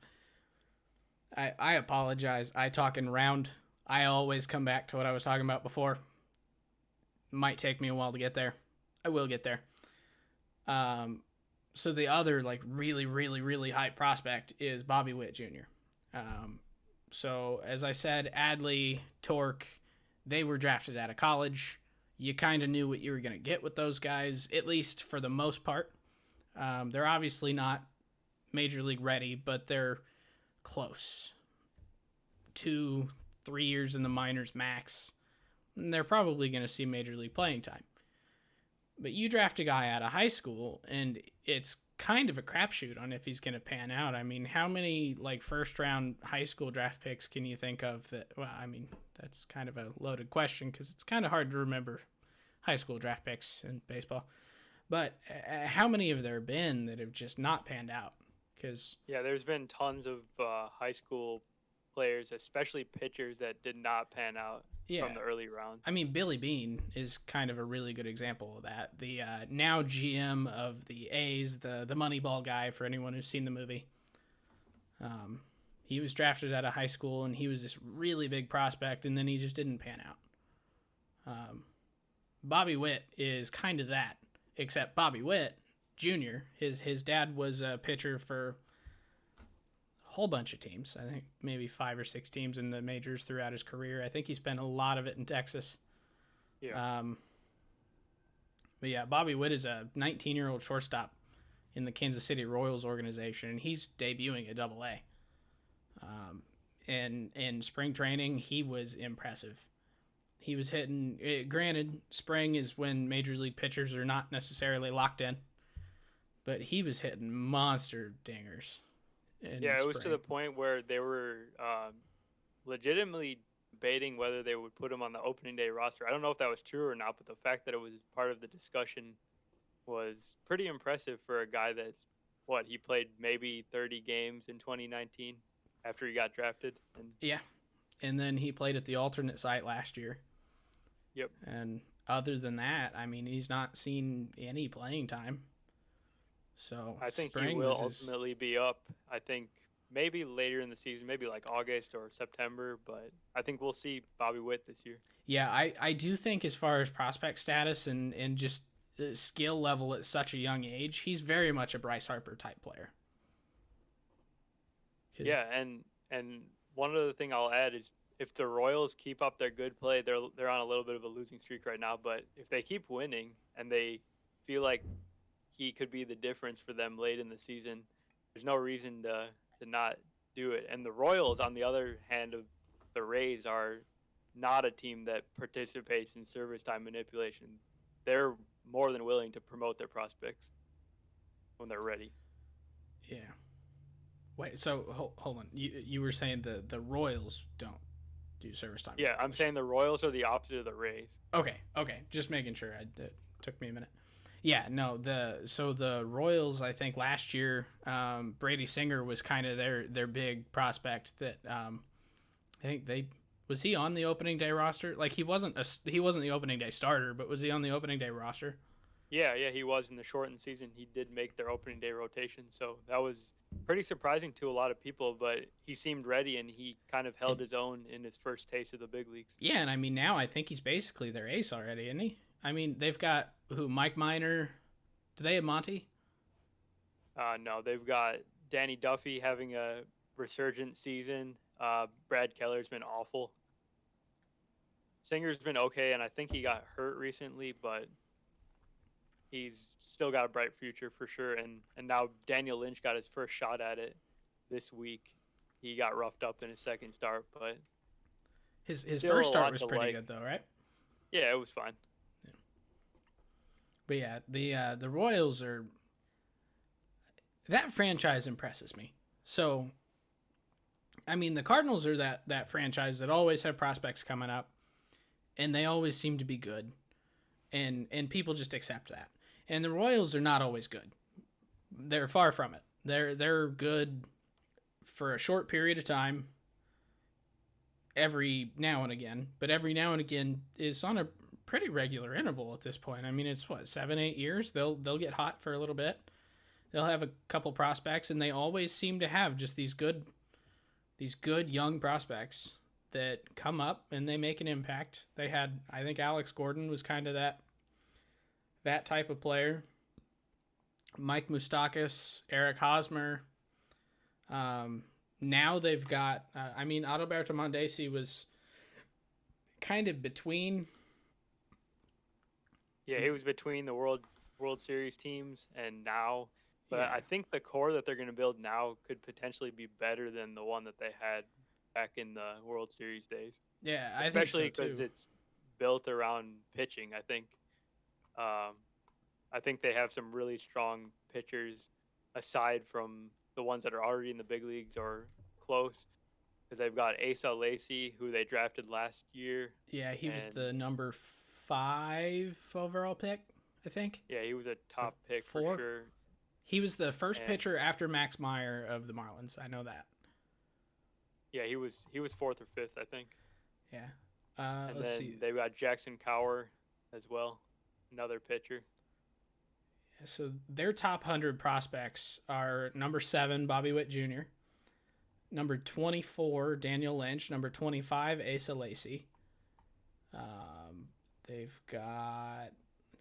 I apologize. I talk in round. I always come back to what I was talking about before. Might take me a while to get there. I will get there. So the other like really, really, really high prospect is Bobby Whitt Jr. So as I said, Adley, Torque, they were drafted out of college. You kind of knew what you were going to get with those guys, at least for the most part. They're obviously not major league ready, but they're close. 2-3 years in the minors max. And they're probably going to see major league playing time. But you draft a guy out of high school, and it's kind of a crapshoot on if he's going to pan out. I mean, how many like first-round high school draft picks can you think of that? Well, I mean, that's kind of a loaded question because it's kind of hard to remember high school draft picks in baseball. But how many have there been that have just not panned out? because Yeah, there's been tons of high school players, especially pitchers, that did not pan out yeah, from the early rounds. I mean, Billy Bean is kind of a really good example of that. The now GM of the A's, the Moneyball guy, for anyone who's seen the movie. He was drafted out of high school, and he was this really big prospect, and then he just didn't pan out. Bobby Witt is kind of that, except Bobby Witt Jr. His dad was a pitcher for a whole bunch of teams. I think maybe 5 or 6 teams in the majors throughout his career. I think he spent a lot of it in Texas. Yeah. But yeah, Bobby Witt is a 19-year-old shortstop in the Kansas City Royals organization, and he's debuting at Double-A. And in spring training, he was impressive. He was hitting. Granted, spring is when major league pitchers are not necessarily locked in, but he was hitting monster dingers. Yeah, it was to the point where they were legitimately debating whether they would put him on the opening day roster. I don't know if that was true or not, but the fact that it was part of the discussion was pretty impressive for a guy that's he played maybe 30 games in 2019 after he got drafted. And yeah, and then he played at the alternate site last year. Yep. And other than that, I mean, he's not seen any playing time. So I think he will ultimately be up. I think maybe later in the season, maybe like August or September, but I think we'll see Bobby Witt this year. Yeah, I do think as far as prospect status and just skill level at such a young age, he's very much a Bryce Harper type player. Yeah, and one other thing I'll add is if the Royals keep up their good play, they're on a little bit of a losing streak right now, but if they keep winning and they feel like he could be the difference for them late in the season, there's no reason to not do it. And the Royals, on the other hand of the Rays, are not a team that participates in service time manipulation. They're more than willing to promote their prospects when they're ready. Yeah. Wait, so hold on. You were saying the Royals don't do service time? Yeah, I'm saying the Royals are the opposite of the Rays. Okay. Just making sure. It took me a minute. Yeah, no. The Royals, I think last year, Brady Singer was kind of their big prospect. That I think was he on the opening day roster? Like he wasn't the opening day starter, but was he on the opening day roster? Yeah, he was in the shortened season. He did make their opening day rotation, so that was pretty surprising to a lot of people, but he seemed ready and he kind of held his own in his first taste of the big leagues. Yeah, and I mean now I think he's basically their ace already, isn't he? I mean they've got Mike Minor. Do they have Monty? No, they've got Danny Duffy having a resurgent season. Brad Keller's been awful. Singer's been okay, and I think he got hurt recently, but he's still got a bright future for sure. And now Daniel Lynch got his first shot at it this week. He got roughed up in his second start, but his first start was pretty good though, right? Yeah, it was fine. Yeah. But yeah, the Royals are, that franchise impresses me. So I mean the Cardinals are that franchise that always have prospects coming up and they always seem to be good. And people just accept that. And the Royals are not always good. They're far from it. They're good for a short period of time every now and again, but every now and again is on a pretty regular interval at this point. I mean, it's 7-8 years. They'll get hot for a little bit. They'll have a couple prospects, and they always seem to have just these good young prospects that come up and they make an impact. They had, I think Alex Gordon was kind of that type of player. Mike Moustakas, Eric Hosmer. Now they've got, Adalberto Mondesi was kind of between. Yeah, he was between the World Series teams and now. But yeah. I think the core that they're going to build now could potentially be better than the one that they had back in the World Series days. Yeah, I especially think so too. Because it's built around pitching. I think they have some really strong pitchers aside from the ones that are already in the big leagues or close. Because they've got Asa Lacy, who they drafted last year. Yeah, he was the number 5 overall pick, I think. Yeah, he was a top pick 4? for sure. He was the first And pitcher after Max Meyer of the Marlins. I know that. yeah, he was 4th or 5th, I think. Yeah. And Let's then see. they got Jackson Cower as well, another pitcher. So their top 100 prospects are number 7, Bobby Whitt Jr., number 24, Daniel Lynch, number 25, Asa Lacy. They've got, I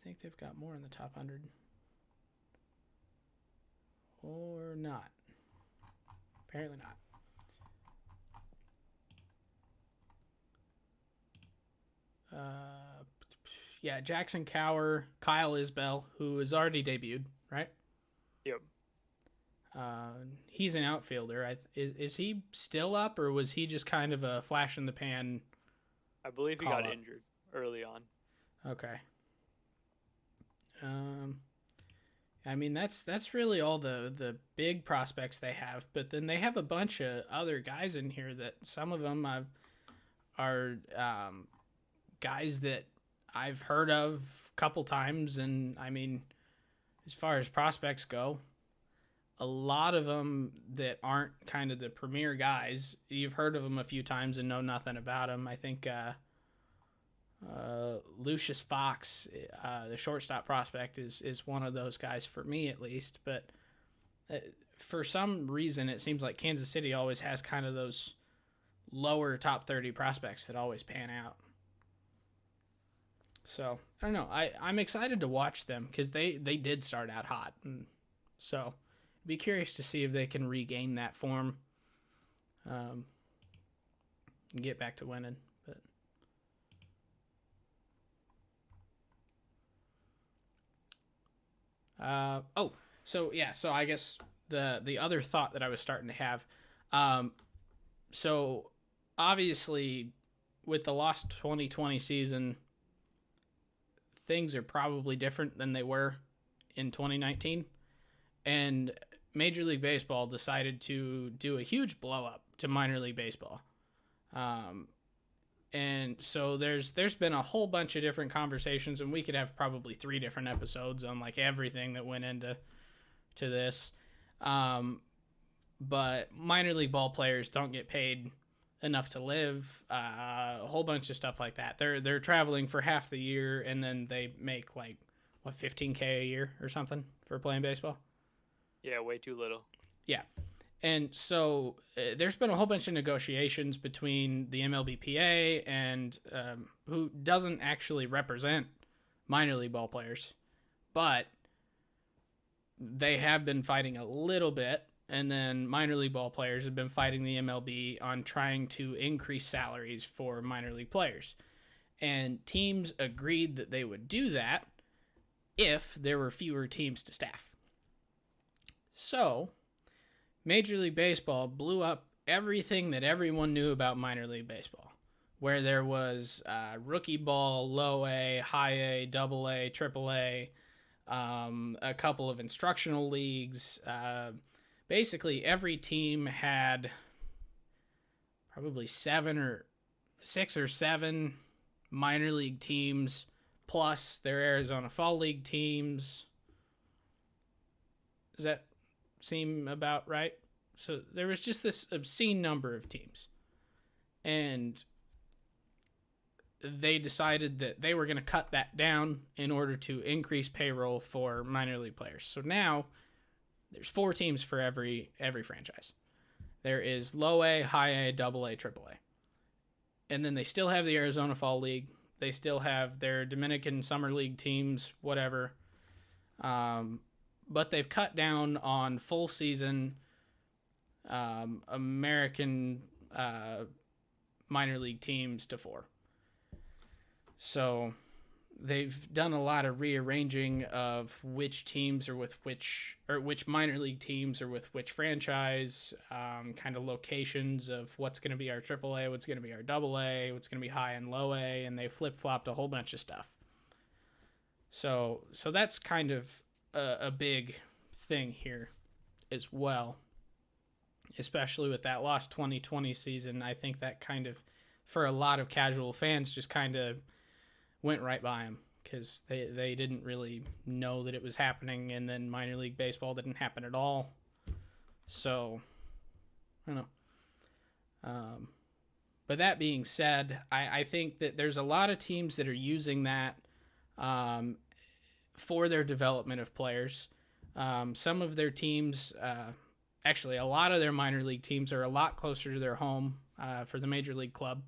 think they've got more in the top 100. Or not. Apparently not. Yeah, Jackson Cower, Kyle Isbell, who has already debuted, right? Yep. He's an outfielder. Is he still up, or was he just kind of a flash in the pan? I believe he got up? injured early on. Okay. I mean that's really all the big prospects they have, but then they have a bunch of other guys in here that some of them are guys that I've heard of a couple times, and I mean, as far as prospects go, a lot of them that aren't kind of the premier guys, you've heard of them a few times and know nothing about them. I think Lucius Fox, the shortstop prospect, is one of those guys for me at least. But for some reason, it seems like Kansas City always has kind of those lower top 30 prospects that always pan out. So I don't know. I'm excited to watch them because they did start out hot, and so be curious to see if they can regain that form, and get back to winning. But so I guess the other thought that I was starting to have, so obviously with the lost 2020 season, things are probably different than they were in 2019, and Major League Baseball decided to do a huge blow up to minor league baseball. And so there's been a whole bunch of different conversations, and we could have probably 3 different episodes on like everything that went into this. But minor league ball players don't get paid enough to live, a whole bunch of stuff like that. They're traveling for half the year, and then they make like what, $15K a year or something for playing baseball. Yeah, way too little. Yeah. And so there's been a whole bunch of negotiations between the MLBPA and who doesn't actually represent minor league ball players, but they have been fighting a little bit. And then minor league ball players have been fighting the MLB on trying to increase salaries for minor league players. And teams agreed that they would do that if there were fewer teams to staff. So Major League Baseball blew up everything that everyone knew about minor league baseball, where there was rookie ball, low A, high A, double A, triple A, a couple of instructional leagues. Basically, every team had probably 6 or 7 minor league teams, plus their Arizona Fall League teams. Does that seem about right? So there was just this obscene number of teams. And they decided that they were going to cut that down in order to increase payroll for minor league players. So now there's 4 teams for every franchise. There is low A, high A, double A, triple A. And then they still have the Arizona Fall League. They still have their Dominican Summer League teams, whatever. But they've cut down on full season American minor league teams to 4. So they've done a lot of rearranging of which teams are with which minor league teams are with which franchise, kind of locations of what's going to be our AAA, what's going to be our AA, what's going to be high and low A, and they flip-flopped a whole bunch of stuff. So that's kind of a big thing here as well, especially with that lost 2020 season. I think that kind of, for a lot of casual fans, just kind of went right by them because they didn't really know that it was happening, and then minor league baseball didn't happen at all. So, I don't know. But that being said, I think that there's a lot of teams that are using that for their development of players. Some of their teams, actually, a lot of their minor league teams are a lot closer to their home for the major league club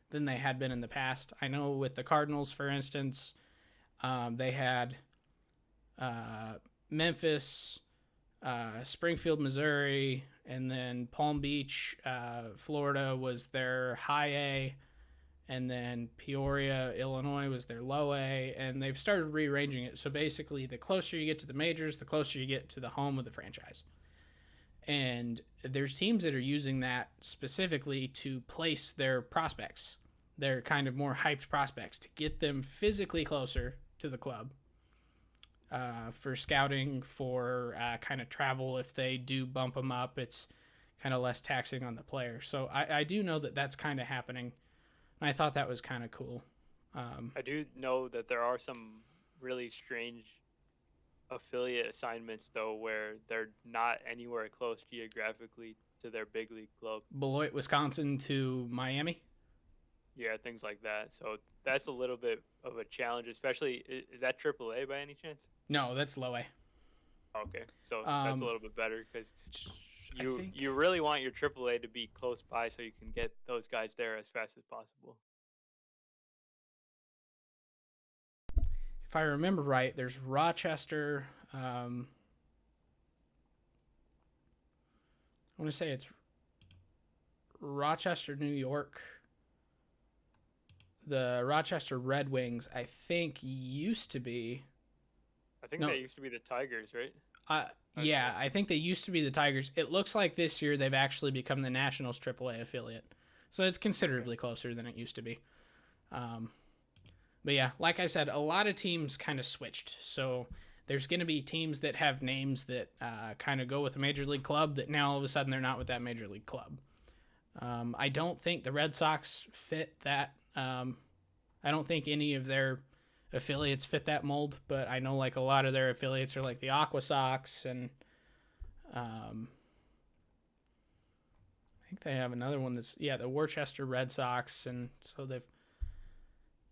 than they had been in the past. I know with the Cardinals, for instance, they had Memphis, Springfield, Missouri, and then Palm Beach, Florida was their high A, and then Peoria, Illinois was their low A, and they've started rearranging it. So basically, the closer you get to the majors, the closer you get to the home of the franchise. And there's teams that are using that specifically to place their prospects, their kind of more hyped prospects, to get them physically closer to the club. For scouting, for kind of travel, if they do bump them up, it's kind of less taxing on the player. So I do know that that's kind of happening, and I thought that was kind of cool. I do know that there are some really strange affiliate assignments, though, where they're not anywhere close geographically to their big league club. Beloit, Wisconsin to Miami? Yeah, things like that. So that's a little bit of a challenge, especially, is that AAA by any chance? No, that's low A. Okay, so that's a little bit better, because you really want your AAA to be close by so you can get those guys there as fast as possible. If I remember right, there's Rochester. I want to say it's Rochester, New York. The Rochester Red Wings, I think, used to be... I think they used to be the Tigers, right? Yeah, I think they used to be the Tigers. It looks like this year they've actually become the Nationals AAA affiliate. So it's considerably closer than it used to be. But yeah, like I said, a lot of teams kind of switched. So there's going to be teams that have names that kind of go with a major league club that now all of a sudden they're not with that major league club. I don't think the Red Sox fit that. I don't think any of their affiliates fit that mold, but I know like a lot of their affiliates are like the Aqua Sox, and I think they have another one that's the Worcester Red Sox, and so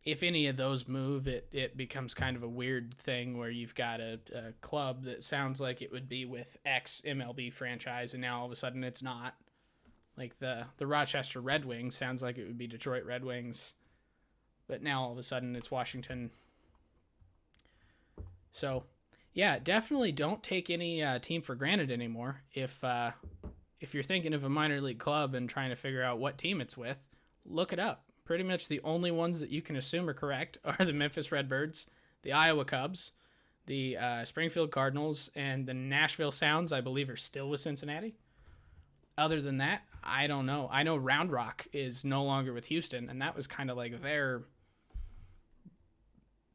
if any of those move, it becomes kind of a weird thing where you've got a club that sounds like it would be with X MLB franchise, and now all of a sudden it's not. Like the Rochester Red Wings sounds like it would be Detroit Red Wings, but now all of a sudden it's Washington. So, yeah, definitely don't take any team for granted anymore. If you're thinking of a minor league club and trying to figure out what team it's with, look it up. Pretty much the only ones that you can assume are correct are the Memphis Redbirds, the Iowa Cubs, the Springfield Cardinals, and the Nashville Sounds, I believe, are still with Cincinnati. Other than that, I don't know. I know Round Rock is no longer with Houston, and that was kind of like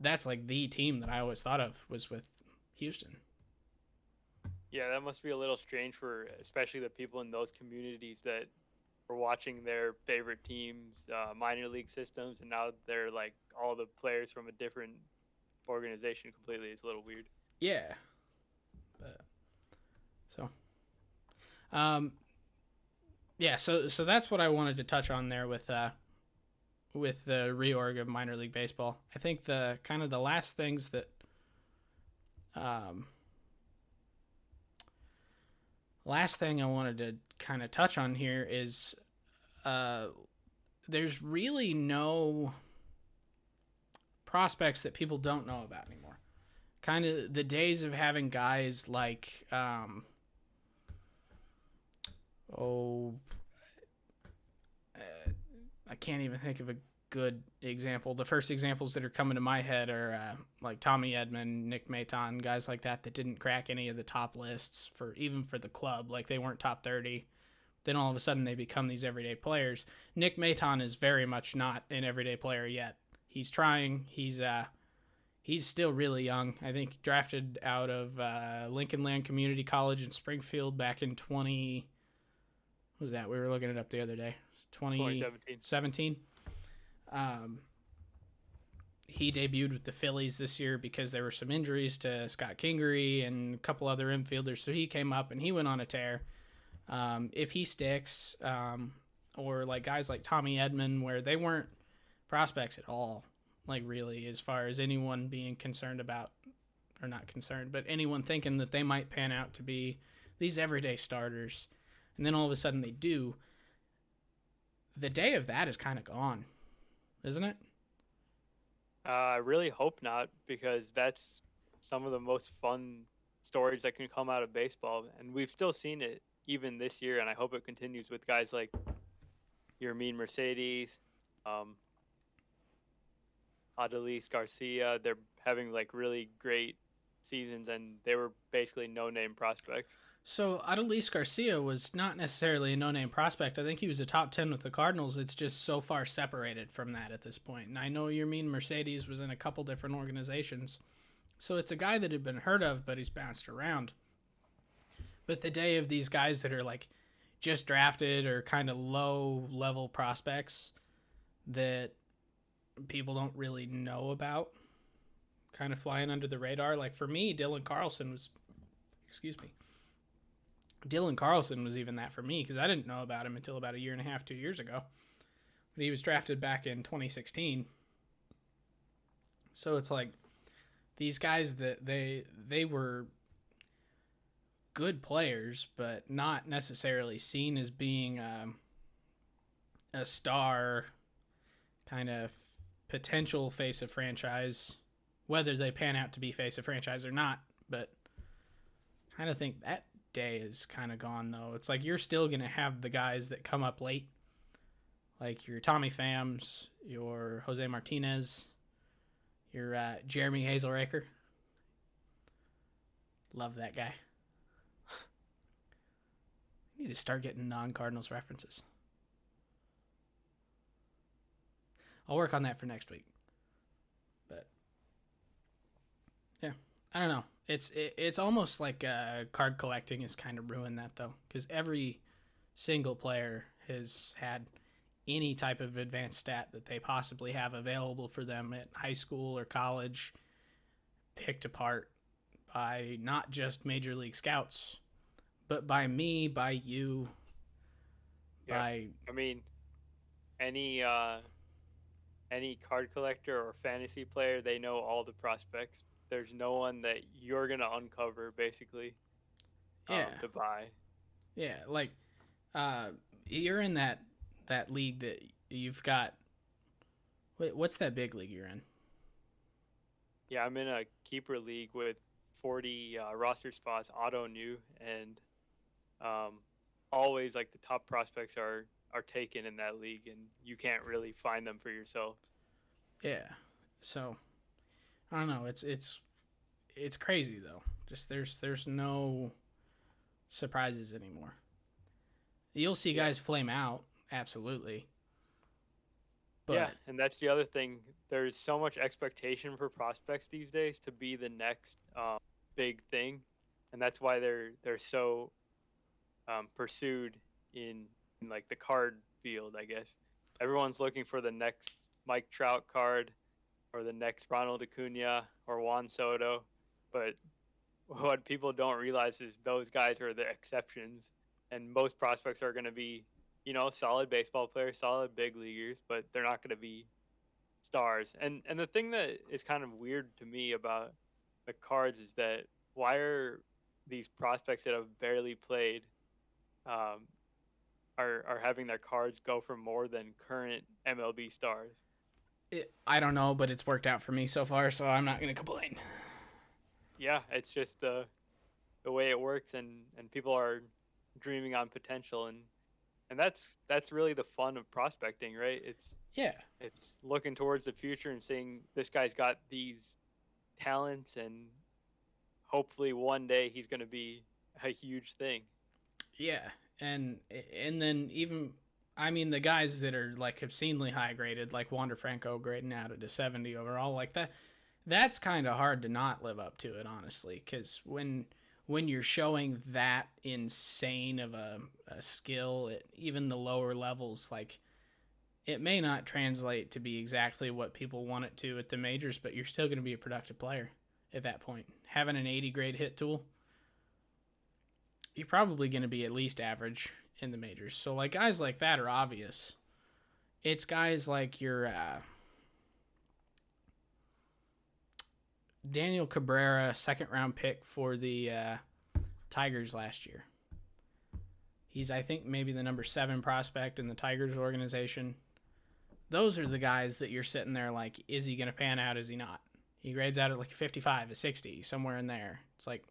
that's like the team that I always thought of was with Houston. Yeah, that must be a little strange for especially the people in those communities that were watching their favorite teams, minor league systems, and now they're like all the players from a different organization completely. It's a little weird. Yeah. But so yeah, so that's what I wanted to touch on there with the reorg of minor league baseball. I think the kind of the last things that last thing I wanted to kind of touch on here is there's really no prospects that people don't know about anymore. Kind of the days of having guys like I can't even think of a good example. The first examples that are coming to my head are like Tommy Edman, Nick Maton, guys like that didn't crack any of the top lists for the club. Like they weren't top 30. Then all of a sudden they become these everyday players. Nick Maton is very much not an everyday player yet. He's trying. He's still really young. I think drafted out of Lincoln Land Community College in Springfield back in 20. What was that? We were looking it up the other day. 2017. he debuted with the Phillies this year because there were some injuries to Scott Kingery and a couple other infielders. So he came up and he went on a tear. If he sticks, or like guys like Tommy Edman, where they weren't prospects at all, like really, as far as anyone being concerned about, or not concerned, but anyone thinking that they might pan out to be these everyday starters. And then all of a sudden they do. The day of that is kind of gone, isn't it? I really hope not, because that's some of the most fun stories that can come out of baseball, and we've still seen it even this year. And I hope it continues with guys like Yermin Mercedes, Adolis Garcia. They're having like really great seasons, and they were basically no-name prospects. So Adolis Garcia was not necessarily a no-name prospect. I think he was a top 10 with the Cardinals. It's just so far separated from that at this point. And I know Yermin Mercedes was in a couple different organizations. So it's a guy that had been heard of, but he's bounced around. But the day of these guys that are like just drafted or kind of low-level prospects that people don't really know about, kind of flying under the radar. Like for me, Dylan Carlson was even that for me, because I didn't know about him until about a year and a half, 2 years ago. But he was drafted back in 2016. So it's like these guys that they were good players, but not necessarily seen as being a star kind of potential face of franchise, whether they pan out to be face of franchise or not. But kind of think that day is kind of gone, though. It's like you're still going to have the guys that come up late, like your Tommy Phams, your Jose Martinez, your Jeremy Hazelraker. Love that guy. I need to start getting non-Cardinals references. I'll work on that for next week. But yeah, I don't know. It's almost like card collecting has kind of ruined that, though, because every single player has had any type of advanced stat that they possibly have available for them at high school or college, picked apart by not just Major League Scouts, but by me, by you, by... I mean, any card collector or fantasy player, they know all the prospects. There's no one that you're going to uncover, basically, to buy. Yeah, like, you're in that league that you've got... What's that big league you're in? Yeah, I'm in a keeper league with 40 roster spots, auto new, and always, like, the top prospects are taken in that league, and you can't really find them for yourself. Yeah, so... I don't know. It's crazy though. Just there's no surprises anymore. You'll see guys flame out, absolutely. But yeah, and that's the other thing. There's so much expectation for prospects these days to be the next big thing, and that's why they're so pursued in like the card field, I guess. Everyone's looking for the next Mike Trout card, or the next Ronald Acuna or Juan Soto. But what people don't realize is those guys are the exceptions, and most prospects are going to be, solid baseball players, solid big leaguers, but they're not going to be stars. And the thing that is kind of weird to me about the cards is that why are these prospects that have barely played are having their cards go for more than current MLB stars? I don't know, but it's worked out for me so far, so I'm not going to complain. Yeah, it's just the way it works, and people are dreaming on potential, and that's really the fun of prospecting, right? It's looking towards the future and saying this guy's got these talents, and hopefully one day he's going to be a huge thing. Yeah, and then even... I mean, the guys that are, like, obscenely high graded, like Wander Franco grading out at a 70 overall, like that's kind of hard to not live up to it, honestly, because when you're showing that insane of a skill at even the lower levels, like, It may not translate to be exactly what people want it to at the majors, but you're still going to be a productive player at that point. Having an 80 grade hit tool, you're probably going to be at least average in the majors. So like guys like that are obvious. It's guys like your Daniel Cabrera, second round pick for the Tigers last year. He's, I think, maybe the number 7 prospect in the Tigers organization. Those are the guys that you're sitting there like, is he going to pan out? Is he not? He grades out at like a 55, a 60, somewhere in there. It's like,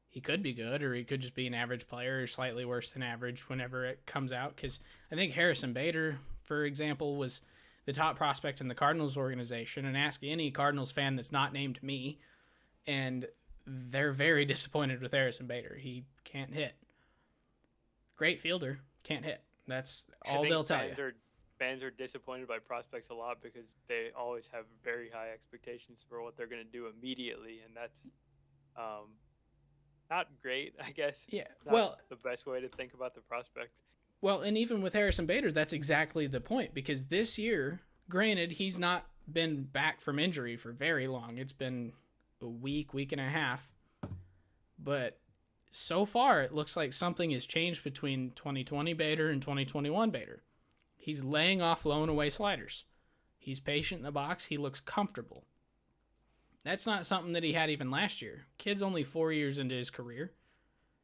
he could be good, or he could just be an average player, or slightly worse than average whenever it comes out. Because I think Harrison Bader, for example, was the top prospect in the Cardinals organization. And ask any Cardinals fan that's not named me, and they're very disappointed with Harrison Bader. He can't hit. Great fielder, can't hit. That's all they'll tell you. Fans are disappointed by prospects a lot because they always have very high expectations for what they're going to do immediately, and that's not great, I guess. Yeah, not the best way to think about the prospect. Well, and even with Harrison Bader, that's exactly the point, because this year, granted, he's not been back from injury for very long. It's been a week and a half, but so far it looks like something has changed between 2020 Bader and 2021 Bader. He's laying off low and away sliders. He's patient in the box. He looks comfortable. That's not something that he had even last year. Kid's only 4 years into his career.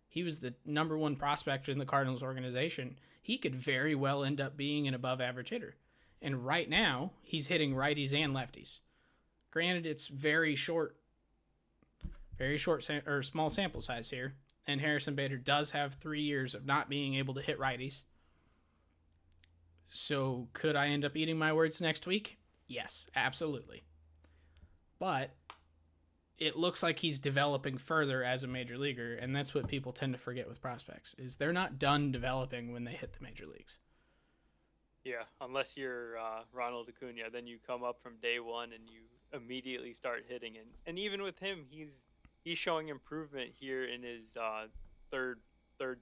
He was the number 1 prospect in the Cardinals organization. He could very well end up being an above average hitter. And right now, he's hitting righties and lefties. Granted, it's very short or small sample size here. And Harrison Bader does have 3 years of not being able to hit righties. So could I end up eating my words next week? Yes, absolutely. But it looks like he's developing further as a major leaguer, and that's what people tend to forget with prospects, is they're not done developing when they hit the major leagues. Yeah, unless you're Ronald Acuna, then you come up from day one and you immediately start hitting. And even with him, he's showing improvement here in his third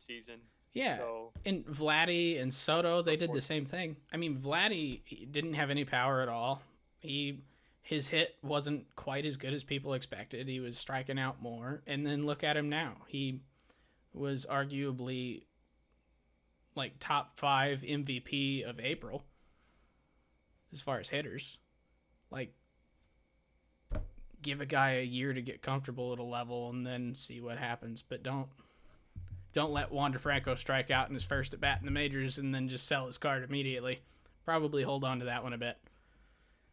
season. Yeah, so, and Vladdy and Soto, they did the same thing. I mean, Vladdy didn't have any power at all. His hit wasn't quite as good as people expected. He was striking out more. And then look at him now. He was arguably like top 5 MVP of April as far as hitters. Like, give a guy a year to get comfortable at a level and then see what happens. But don't let Wander Franco strike out in his first at bat in the majors and then just sell his card immediately. Probably hold on to that one a bit.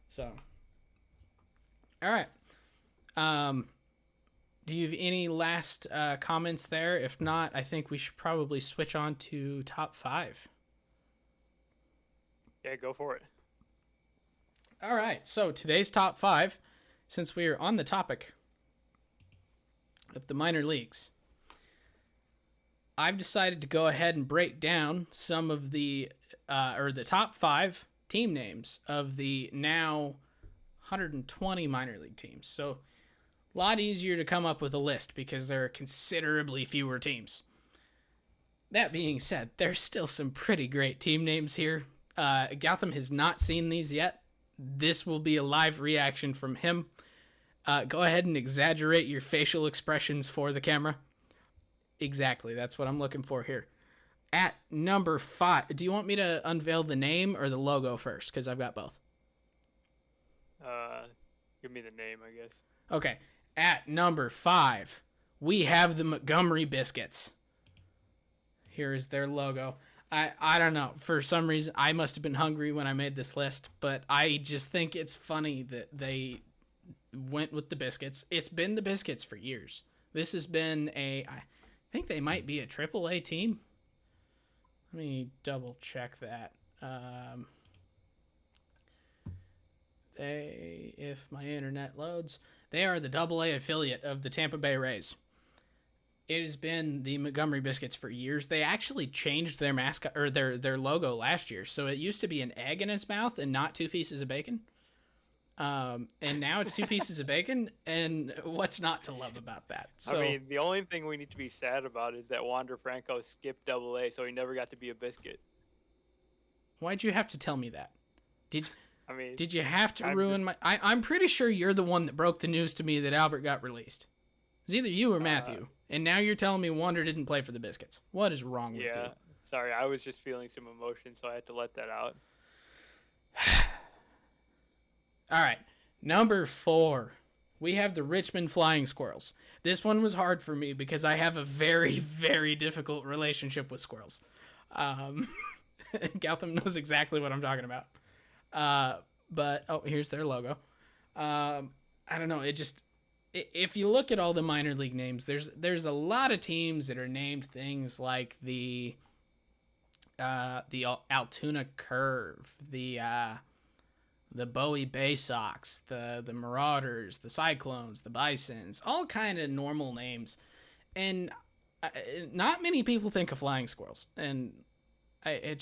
So, all right. Do you have any last comments there? If not, I think we should probably switch on to top 5. Yeah, go for it. All right. So today's top 5, since we are on the topic of the minor leagues, I've decided to go ahead and break down some of the top 5 team names of the now 120 minor league teams. So a lot easier to come up with a list because there are considerably fewer teams. That being said, there's still some pretty great team names here. Gotham has not seen these yet. This will be a live reaction from him. Go ahead and exaggerate your facial expressions for the camera. Exactly, that's what I'm looking for here. At number 5, do you want me to unveil the name or the logo first? Because I've got both. Give me the name, I guess. Okay, at number 5, we have the Montgomery Biscuits. Here is their logo. I don't know. For some reason, I must have been hungry when I made this list, but I just think it's funny that they went with the Biscuits. It's been the Biscuits for years. This has been I think they might be a AAA team. Let me double check that. If my internet loads, they are the AA affiliate of the Tampa Bay Rays. It has been the Montgomery Biscuits for years. They actually changed their mascot or their logo last year. So it used to be an egg in its mouth and not 2 pieces of bacon. And now it's 2 pieces of bacon. And what's not to love about that? So, I mean, the only thing we need to be sad about is that Wander Franco skipped AA, so he never got to be a biscuit. Why'd you have to tell me that? Did I mean, did you have to ruin my? I'm pretty sure you're the one that broke the news to me that Albert got released. It was either you or Matthew, and now you're telling me Wander didn't play for the Biscuits. What is wrong with you? yeah. Sorry, I was just feeling some emotion, so I had to let that out. All right, number 4. We have the Richmond Flying Squirrels. This one was hard for me because I have a very, very difficult relationship with squirrels. Gautam knows exactly what I'm talking about. But here's their logo. I don't know. If you look at all the minor league names, there's a lot of teams that are named things like the Altoona Curve, the Bowie Bay Sox, the Marauders, the Cyclones, the Bisons, all kind of normal names. And not many people think of Flying Squirrels. And I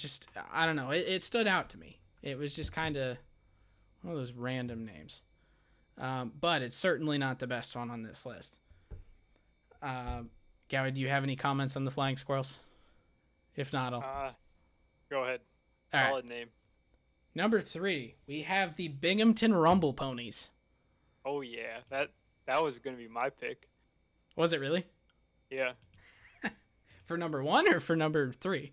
don't know. It stood out to me. It was just kind of one of those random names. But it's certainly not the best one on this list. Gowie, do you have any comments on the Flying Squirrels? If not, I'll... Go ahead. All Solid right. name. Number 3, we have the Binghamton Rumble Ponies. Oh yeah, that was gonna be my pick. Was it really? Yeah. For number 1 or for number 3?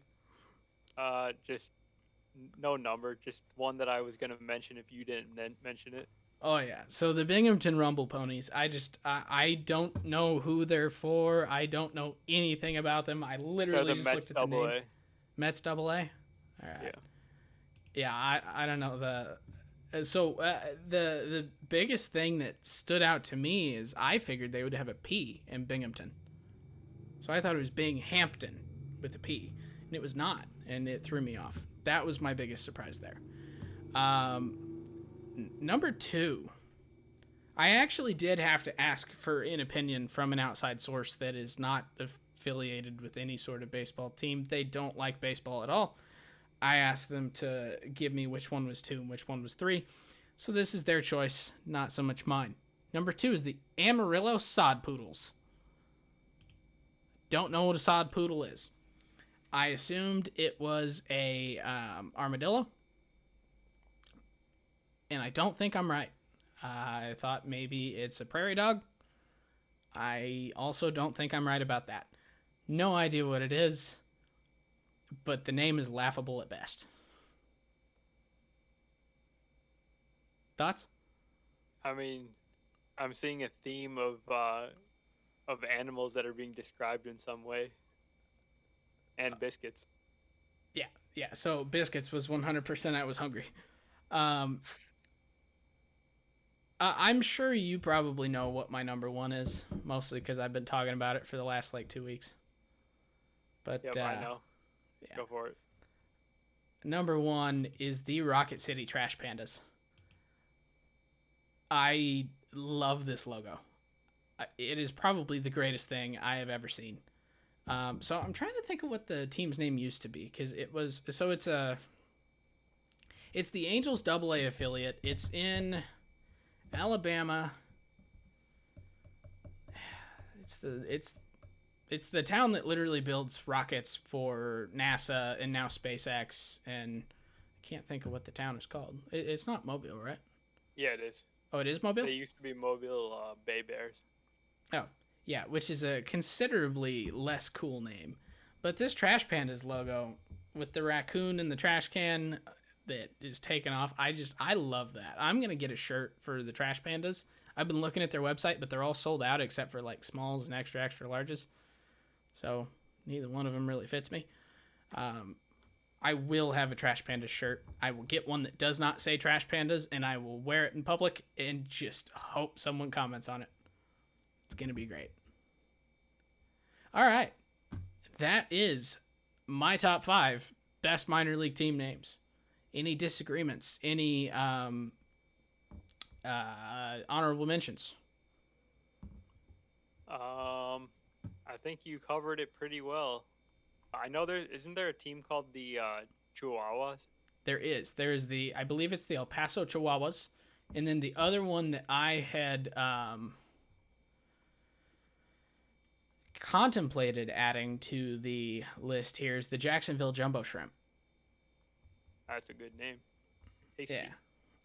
Just no number, just one that I was gonna mention if you didn't mention it. Oh yeah. So the Binghamton Rumble Ponies, I don't know who they're for. I don't know anything about them. I literally just looked at the name. Mets Double A. All right. Yeah. Yeah, I don't know the biggest thing that stood out to me is I figured they would have a P in Binghamton. So I thought it was Binghamton with a P, and it was not, and it threw me off. That was my biggest surprise there. Number 2, I actually did have to ask for an opinion from an outside source that is not affiliated with any sort of baseball team. They don't like baseball at all. I asked them to give me which one was 2 and which one was 3. So this is their choice, not so much mine. Number 2 is the Amarillo Sod Poodles. Don't know what a sod poodle is. I assumed it was a armadillo. And I don't think I'm right. I thought maybe it's a prairie dog. I also don't think I'm right about that. No idea what it is. But the name is laughable at best. Thoughts? I mean, I'm seeing a theme of animals that are being described in some way, and biscuits. Yeah. So biscuits was 100%. I was hungry. I'm sure you probably know what my number 1 is, mostly because I've been talking about it for the last 2 weeks. But Yep, I know. Yeah. Go for it. Number 1 is the Rocket City Trash Pandas. I love this logo. It is probably the greatest thing I have ever seen. So I'm trying to think of what the team's name used to be, because it's the Angels Double A affiliate. It's in Alabama. It's the town that literally builds rockets for NASA and now SpaceX, and I can't think of what the town is called. It's not Mobile, right? Yeah, it is. Oh, it is Mobile? They used to be Mobile Bay Bears. Oh, yeah, which is a considerably less cool name. But this Trash Pandas logo with the raccoon and the trash can that is taken off, I love that. I'm going to get a shirt for the Trash Pandas. I've been looking at their website, but they're all sold out except for smalls and extra larges. So neither one of them really fits me. I will have a Trash Pandas shirt. I will get one that does not say Trash Pandas, and I will wear it in public and just hope someone comments on it. It's going to be great. All right. That is my top 5 best minor league team names. Any disagreements? Any honorable mentions? I think you covered it pretty well. I know isn't there a team called the Chihuahuas? There is. There is I believe it's the El Paso Chihuahuas, and then the other one that I had contemplated adding to the list here is the Jacksonville Jumbo Shrimp. That's a good name. Tasty. Yeah,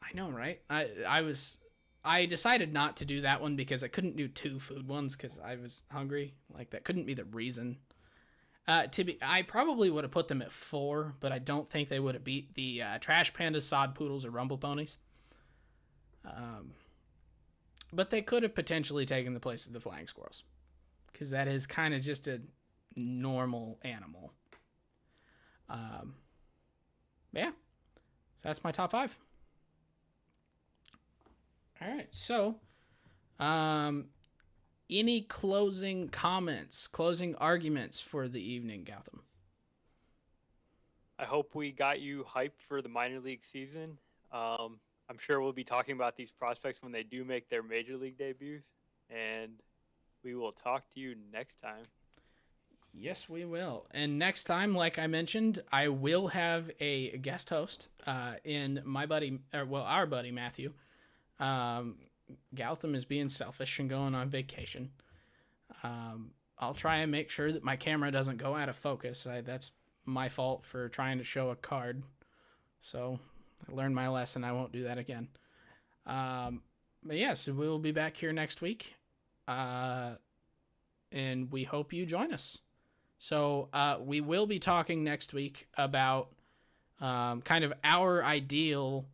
I know, right? I decided not to do that one because I couldn't do 2 food ones because I was hungry. Like, that couldn't be the reason. I probably would have put them at 4, but I don't think they would have beat the Trash Pandas, Sod Poodles, or Rumble Ponies. But they could have potentially taken the place of the Flying Squirrels, because that is kind of just a normal animal. Yeah, so that's my top 5. All right, so any closing comments, closing arguments for the evening, Gautam? I hope we got you hyped for the minor league season. I'm sure we'll be talking about these prospects when they do make their major league debuts, and we will talk to you next time. Yes, we will. And next time, like I mentioned, I will have a guest host in our buddy Matthew. Gautam is being selfish and going on vacation. I'll try and make sure that my camera doesn't go out of focus. That's my fault for trying to show a card. So I learned my lesson. I won't do that again. But yeah, so we'll be back here next week. And we hope you join us. So we will be talking next week about kind of our ideal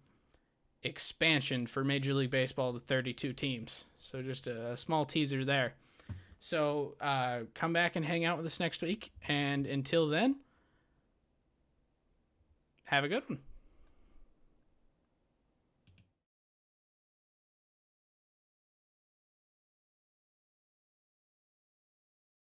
expansion for Major League Baseball to 32 teams. So just a small teaser there. So come back and hang out with us next week. And until then, have a good one.